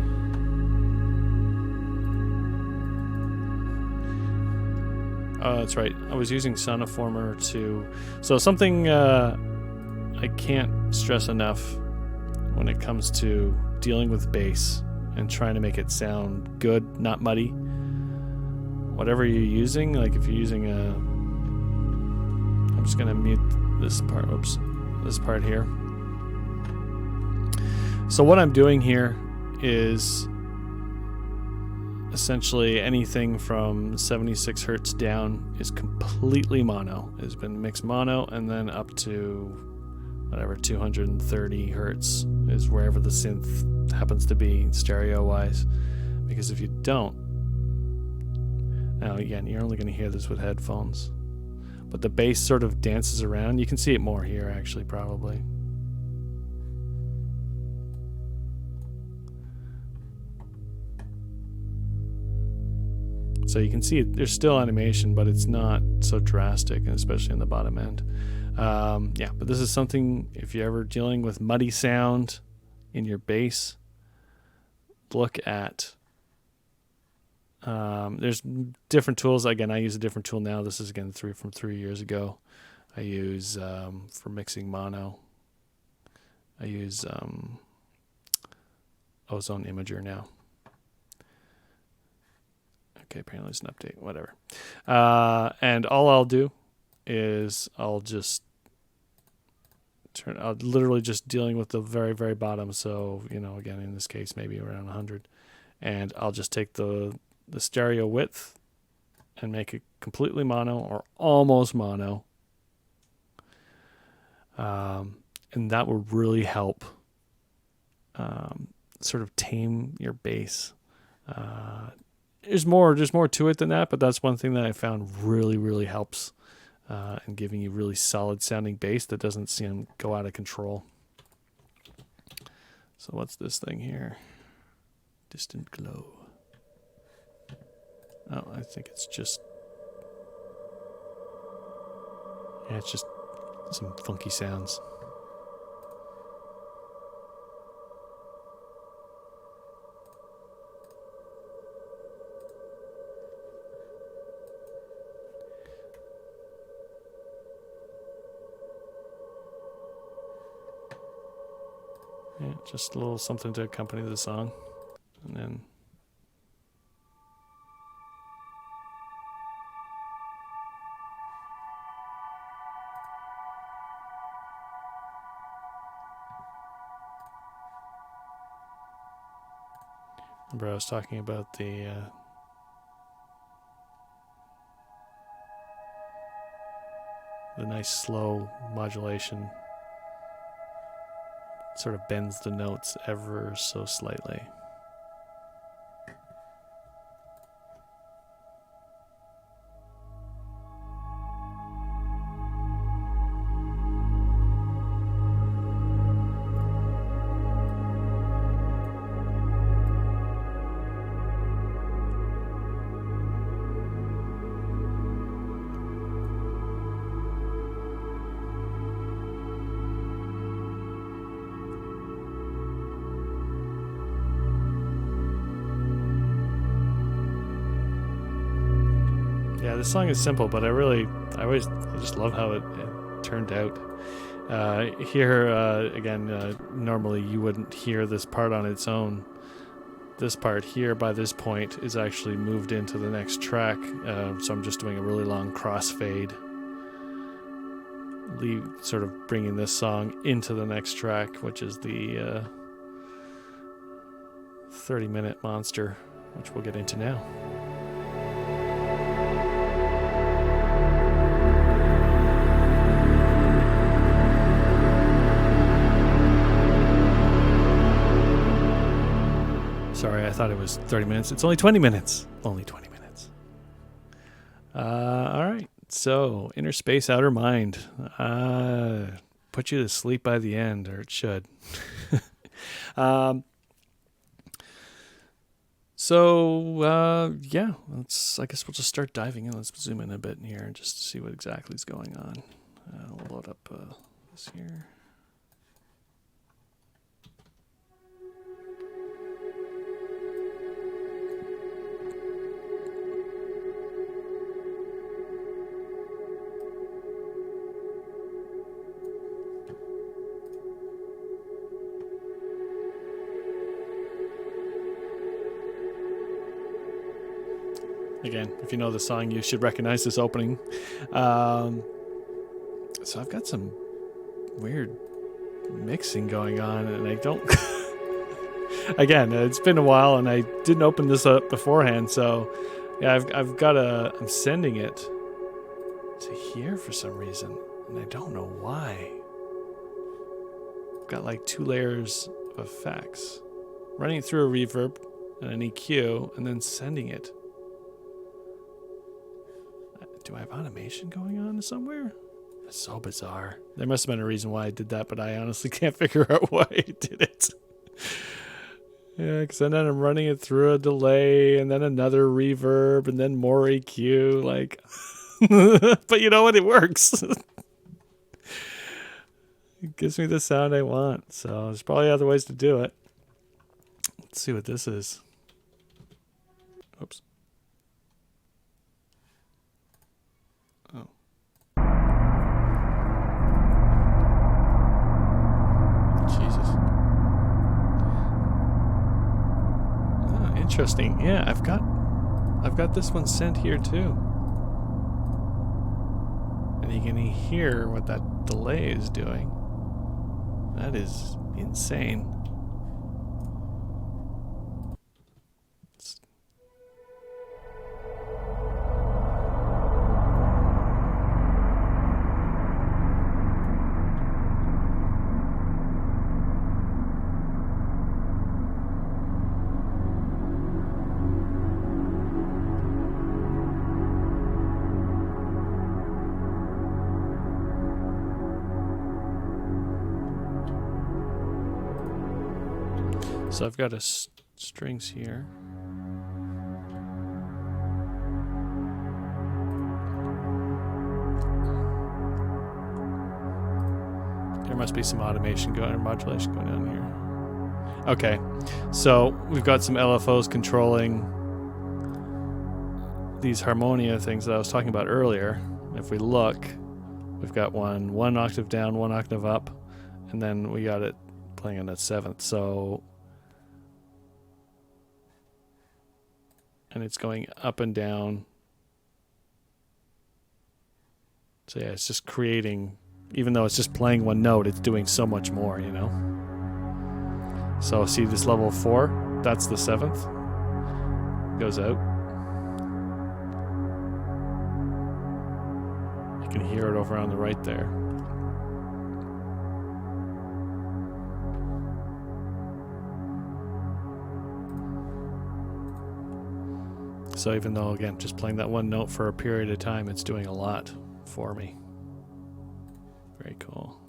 Oh, that's right. I was using Soniformer to... So something I can't stress enough when it comes to dealing with bass and trying to make it sound good, not muddy. Whatever you're using, like if you're using a... I'm just going to mute this part. Oops. This part here. So what I'm doing here is essentially anything from 76 hertz down is completely mono. It's been mixed mono, and then up to whatever 230 hertz is wherever the synth happens to be stereo wise. Because if you don't, now again, you're only going to hear this with headphones, but the bass sort of dances around. You can see it more here actually, probably. So you can see there's still animation, but it's not so drastic, and especially in the bottom end. Yeah, but this is something, if you're ever dealing with muddy sound in your bass, look at. There's different tools. Again, I use a different tool now. This is again from 3 years ago. I use for mixing mono. I use Ozone Imager now. Okay, apparently it's an update. Whatever. And all I'll do is I'll literally just dealing with the very, very bottom. So, again, in this case, maybe around 100. And I'll just take the stereo width and make it completely mono or almost mono. And that will really help sort of tame your bass. There's more to it than that, but that's one thing that I found really, really helps in giving you really solid sounding bass that doesn't go out of control. So what's this thing here? Distant glow. Oh, I think it's just... Yeah, it's just some funky sounds. Yeah, just a little something to accompany the song. And then... Remember I was talking about the nice slow modulation. It sort of bends the notes ever so slightly. Yeah, this song is simple, but I just love how it turned out. Here, again, normally you wouldn't hear this part on its own. This part here, by this point, is actually moved into the next track. So I'm just doing a really long crossfade, sort of bringing this song into the next track, which is the 30-minute monster, which we'll get into now. Sorry, I thought it was 30 minutes. It's only 20 minutes. Only 20 minutes. All right. So, Innerspace, Outermind. Put you to sleep by the end, or it should. Yeah. I guess we'll just start diving in. Let's zoom in a bit here and just see what exactly is going on. We'll load up this here. Again, if you know the song, you should recognize this opening. So I've got some weird mixing going on, and I don't... Again, it's been a while, and I didn't open this up beforehand, so yeah, I'm sending it to here for some reason, and I don't know why. I've got like 2 layers of effects. Running it through a reverb and an EQ, and then sending it. Do I have automation going on somewhere? That's so bizarre. There must have been a reason why I did that, but I honestly can't figure out why I did it. Yeah, because then I'm running it through a delay, and then another reverb, and then more EQ. Like, but you know what? It works. It gives me the sound I want. So there's probably other ways to do it. Let's see what this is. Oops. Oh. Jesus. Oh, interesting. Yeah, I've got this one sent here too. And you can hear what that delay is doing. That is insane. So I've got strings here. There must be some automation going or modulation going on here. Okay, so we've got some LFOs controlling these harmonia things that I was talking about earlier. If we look, we've got one octave down, one octave up, and then we got it playing on that seventh. So, and it's going up and down. So yeah, it's just creating, even though it's just playing one note, it's doing so much more, you know? So see this level 4? That's the 7th. Goes out. You can hear it over on the right there. So even though, again, just playing that one note for a period of time, it's doing a lot for me. Very cool.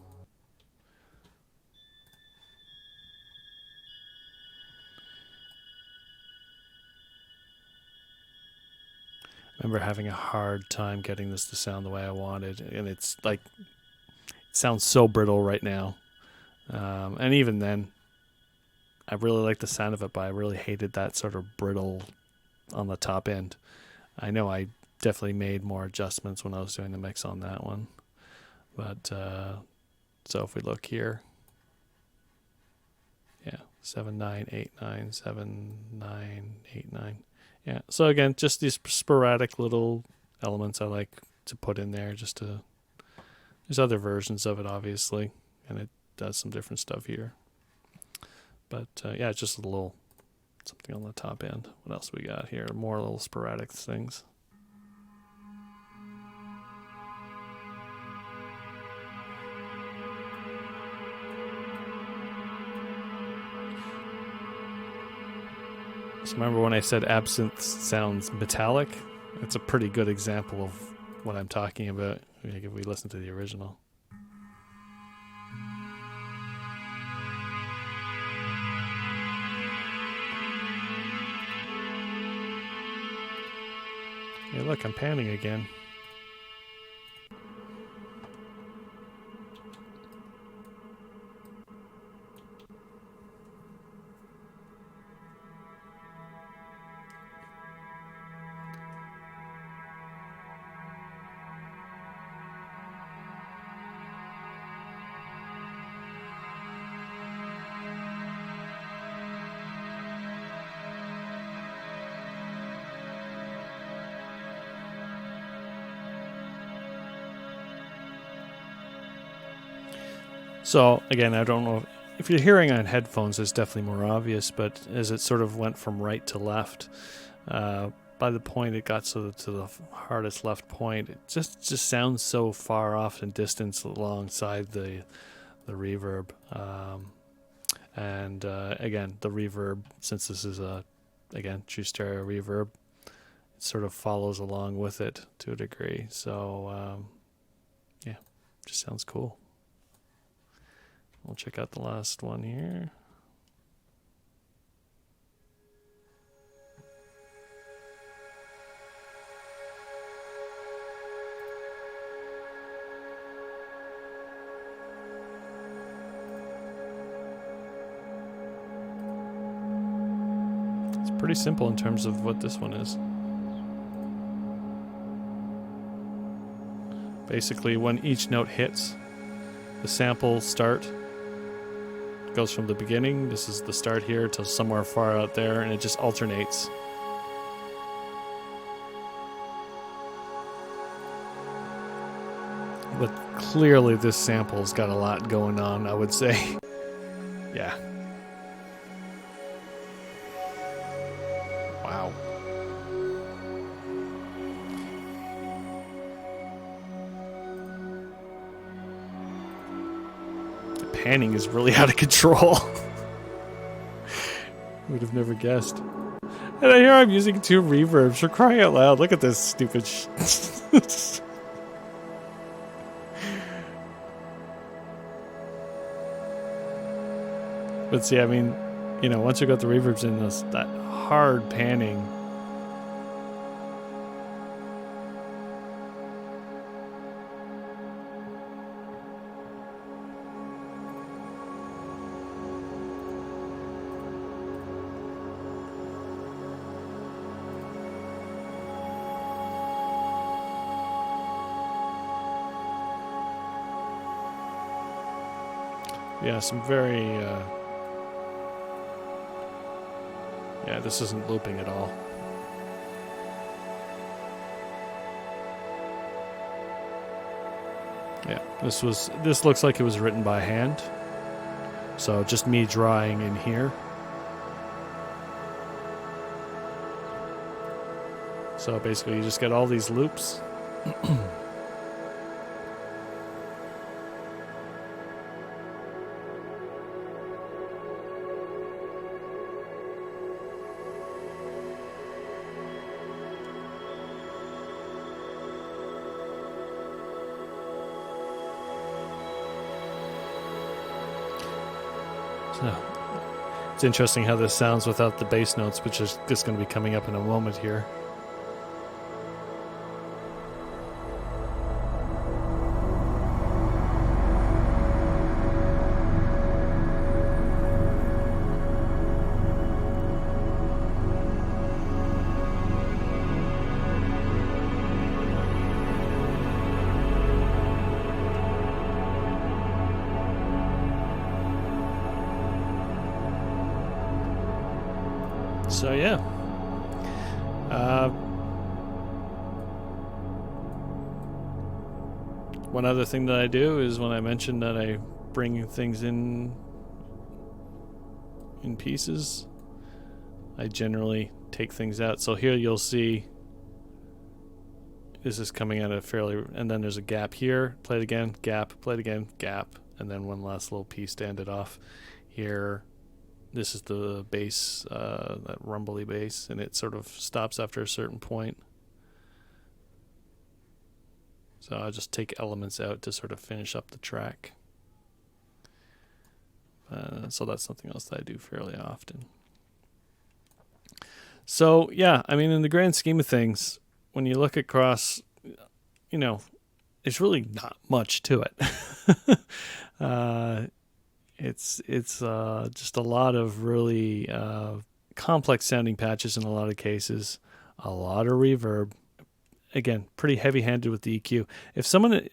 I remember having a hard time getting this to sound the way I wanted, and it's like, it sounds so brittle right now. And even then, I really like the sound of it, but I really hated that sort of brittle on the top end. I know I definitely made more adjustments when I was doing the mix on that one. But, so if we look here, yeah, 7, 9, 8, 9, 7, 9, 8, 9. Yeah, so again, just these sporadic little elements I like to put in there just to, there's other versions of it, obviously, and it does some different stuff here. But, yeah, just a little something on the top end. What else we got here? More little sporadic things. So remember when I said absinthe sounds metallic? It's a pretty good example of what I'm talking about if we listen to the original. Hey, look, I'm panning again. So, again, I don't know if you're hearing on headphones, it's definitely more obvious, but as it sort of went from right to left, by the point it got to the hardest left point, it just sounds so far off in distance alongside the reverb. And again, the reverb, since this is again, true stereo reverb, it sort of follows along with it to a degree. So, yeah, just sounds cool. We'll check out the last one here. It's pretty simple in terms of what this one is. Basically, when each note hits, the sample start goes from the beginning, this is the start here, to somewhere far out there, and it just alternates. But clearly this sample's got a lot going on, I would say. Yeah. Wow. The panning is really out of control. Would have never guessed. And I hear I'm using 2 reverbs, for crying out loud. Look at this stupid But see, I mean, you know, once you got the reverbs in this, that hard panning. Yeah, some very, yeah, this isn't looping at all. Yeah, this looks like it was written by hand. So just me drawing in here. So basically you just get all these loops. So, it's interesting how this sounds without the bass notes, which is just going to be coming up in a moment here. So yeah, one other thing that I do is when I mentioned that I bring things in pieces, I generally take things out. So here you'll see this is coming at a fairly, and then there's a gap here, play it again, gap, play it again, gap, and then one last little piece to end it off. Here, this is the bass, that rumbly bass, and it sort of stops after a certain point. So I'll just take elements out to sort of finish up the track. So that's something else that I do fairly often. So yeah, I mean, in the grand scheme of things, when you look across, you know, there's really not much to it. It's just a lot of really complex sounding patches in a lot of cases, a lot of reverb. Again, pretty heavy-handed with the EQ. If someone,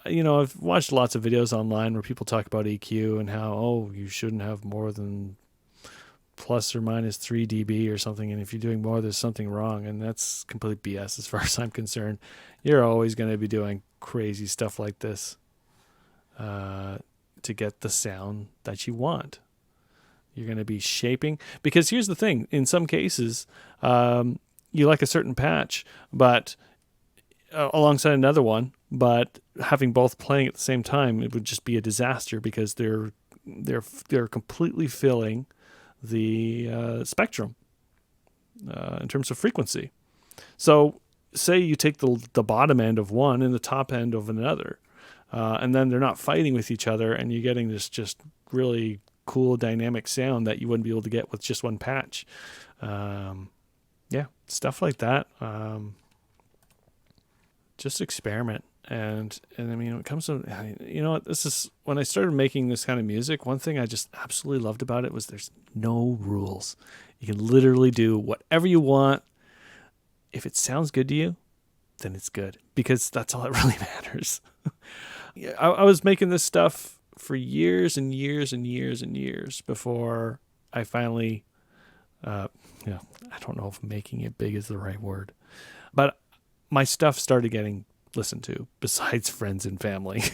you know, I've watched lots of videos online where people talk about EQ and how, oh, you shouldn't have more than plus or minus 3 dB or something, and if you're doing more, there's something wrong, and that's complete BS as far as I'm concerned. You're always going to be doing crazy stuff like this to get the sound that you want. You're going to be shaping, because here's the thing, in some cases you like a certain patch but alongside another one, but having both playing at the same time, it would just be a disaster, because they're completely filling the spectrum in terms of frequency. So say you take the bottom end of one and the top end of another, and then they're not fighting with each other, and you're getting this just really cool dynamic sound that you wouldn't be able to get with just one patch. Yeah, stuff like that. Just experiment. And I mean, when it comes to, you know what, this is, when I started making this kind of music, one thing I just absolutely loved about it was there's no rules. You can literally do whatever you want. If it sounds good to you, then it's good, because that's all that really matters. Yeah, I was making this stuff for years and years and years and years before I finally, I don't know if making it big is the right word, but my stuff started getting listened to besides friends and family.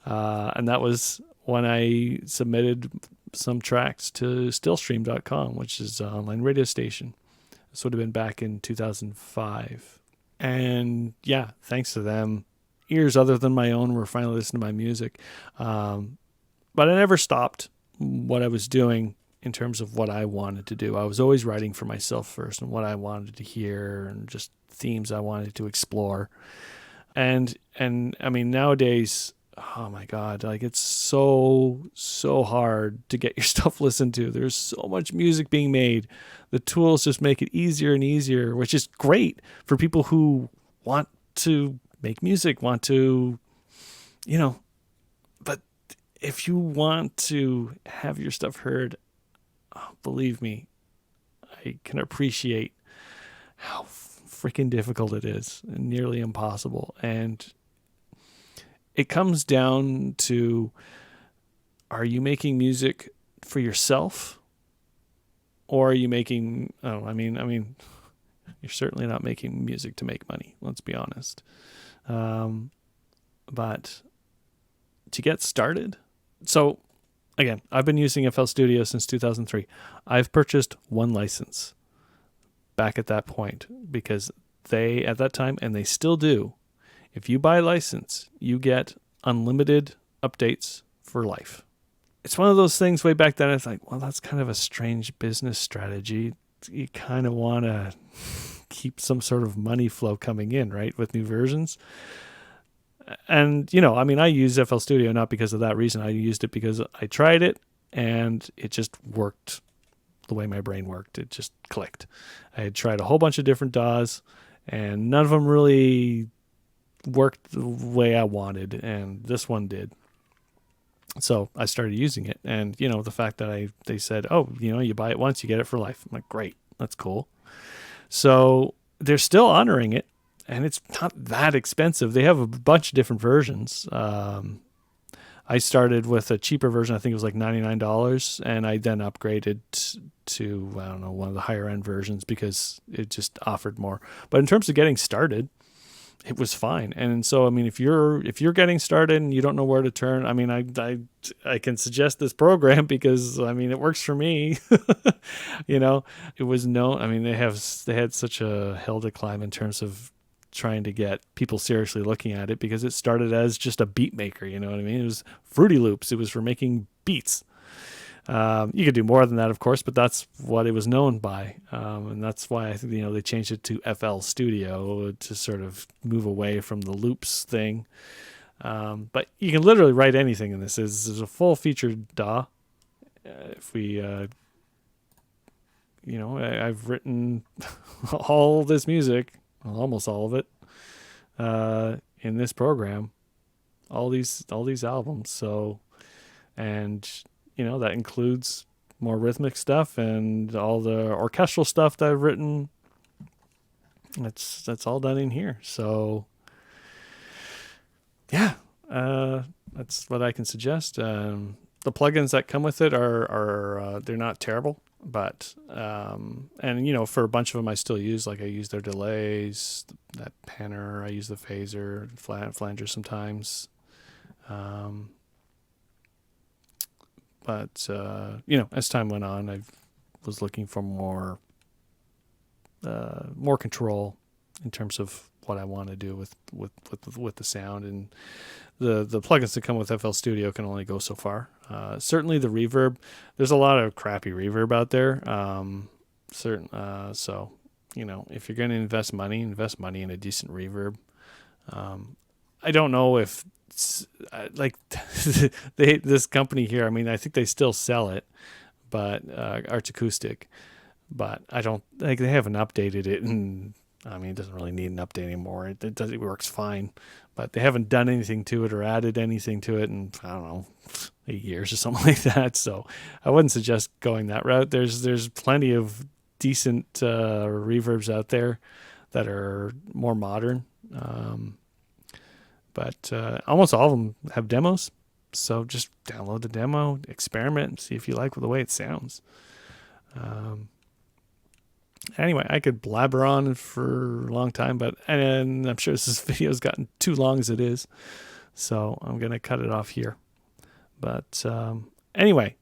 And that was when I submitted some tracks to stillstream.com, which is an online radio station. This would have been back in 2005. And yeah, thanks to them, ears other than my own were finally listening to my music. But I never stopped what I was doing in terms of what I wanted to do. I was always writing for myself first and what I wanted to hear and just themes I wanted to explore. And I mean, nowadays, oh my God, like it's so hard to get your stuff listened to. There's so much music being made. The tools just make it easier and easier, which is great for people who want to make music, want to, but if you want to have your stuff heard, believe me, I can appreciate how freaking difficult it is and nearly impossible. And it comes down to, are you making music for yourself, or are you making, you're certainly not making music to make money. Let's be honest. But to get started, so again, I've been using FL Studio since 2003. I've purchased one license back at that point because they, at that time, and they still do, if you buy a license, you get unlimited updates for life. It's one of those things way back then, it's like, well, that's kind of a strange business strategy. You kind of want to keep some sort of money flow coming in, right, with new versions. And, I use FL Studio not because of that reason. I used it because I tried it and it just worked the way my brain worked. It just clicked. I had tried a whole bunch of different DAWs and none of them really worked the way I wanted, and this one did. So I started using it, and the fact that they said, oh, you buy it once, you get it for life. I'm like, great, that's cool. So they're still honoring it, and it's not that expensive. They have a bunch of different versions. I started with a cheaper version. I think it was like $99, and I then upgraded to one of the higher end versions because it just offered more. But in terms of getting started, it was fine. And so, if you're getting started and you don't know where to turn, I can suggest this program because, it works for me. It was they had such a hill to climb in terms of trying to get people seriously looking at it, because it started as just a beat maker. You know what I mean? It was Fruity Loops. It was for making beats. You could do more than that, of course, but that's what it was known by. And that's why I think, they changed it to FL Studio to sort of move away from the loops thing. But you can literally write anything in this. There's a full featured DAW. If we, I've written all this music, almost all of it, in this program, all these albums. So, and that includes more rhythmic stuff and all the orchestral stuff that I've written. That's all done in here. So yeah, that's what I can suggest. The plugins that come with it are they're not terrible, but and for a bunch of them I still use. Like I use their delays, that panner. I use the phaser, flanger sometimes. But as time went on, I was looking for more control in terms of what I want to do with the sound, and the plugins that come with FL Studio can only go so far. Certainly the reverb, there's a lot of crappy reverb out there. So if you're going to invest money in a decent reverb. I don't know if this company here, I think they still sell it, but Arts Acoustic, but I don't think they haven't updated it, and it doesn't really need an update anymore. It works fine, but they haven't done anything to it or added anything to it, and I don't know, 8 years or something like that. So I wouldn't suggest going that route. There's plenty of decent reverbs out there that are more modern. But almost all of them have demos. So just download the demo, experiment, see if you like the way it sounds. Anyway, I could blabber on for a long time, and I'm sure this video's gotten too long as it is. So I'm going to cut it off here. But anyway,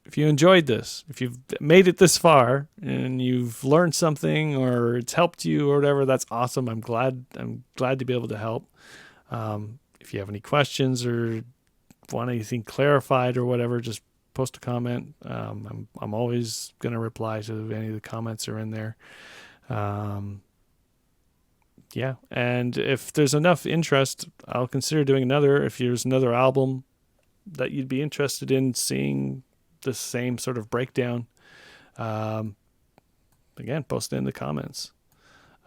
if you enjoyed this, if you've made it this far and you've learned something or it's helped you or whatever, that's awesome. I'm glad to be able to help. If you have any questions or want anything clarified or whatever, just post a comment. I'm always going to reply to any of the comments that are in there. Yeah, and if there's enough interest, I'll consider doing another. If there's another album that you'd be interested in seeing the same sort of breakdown, again, post it in the comments.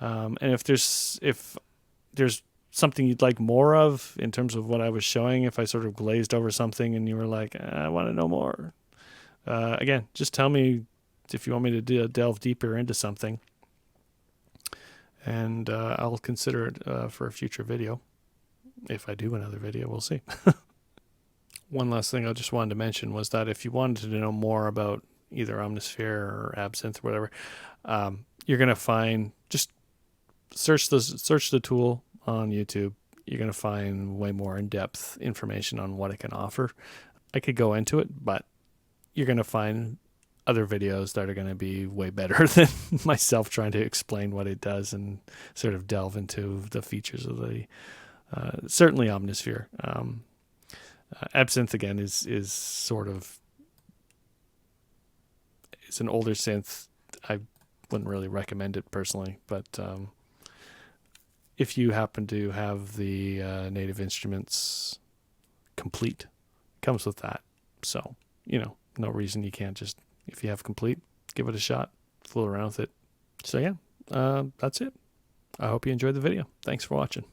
And if there's something you'd like more of in terms of what I was showing, if I sort of glazed over something and you were like, I want to know more, again, just tell me if you want me to delve deeper into something, and I'll consider it for a future video. If I do another video, we'll see. One last thing I just wanted to mention was that if you wanted to know more about either Omnisphere or Absinthe or whatever, you're going to find, just search the tool on YouTube. You're going to find way more in-depth information on what it can offer. I could go into it, but you're going to find other videos that are going to be way better than myself trying to explain what it does and sort of delve into the features of the certainly Omnisphere. Absinthe, again, is sort of, it's an older synth. I wouldn't really recommend it personally, but if you happen to have the Native Instruments Complete, it comes with that. So, no reason you can't just, if you have Complete, give it a shot, fool around with it. So yeah, that's it. I hope you enjoyed the video. Thanks for watching.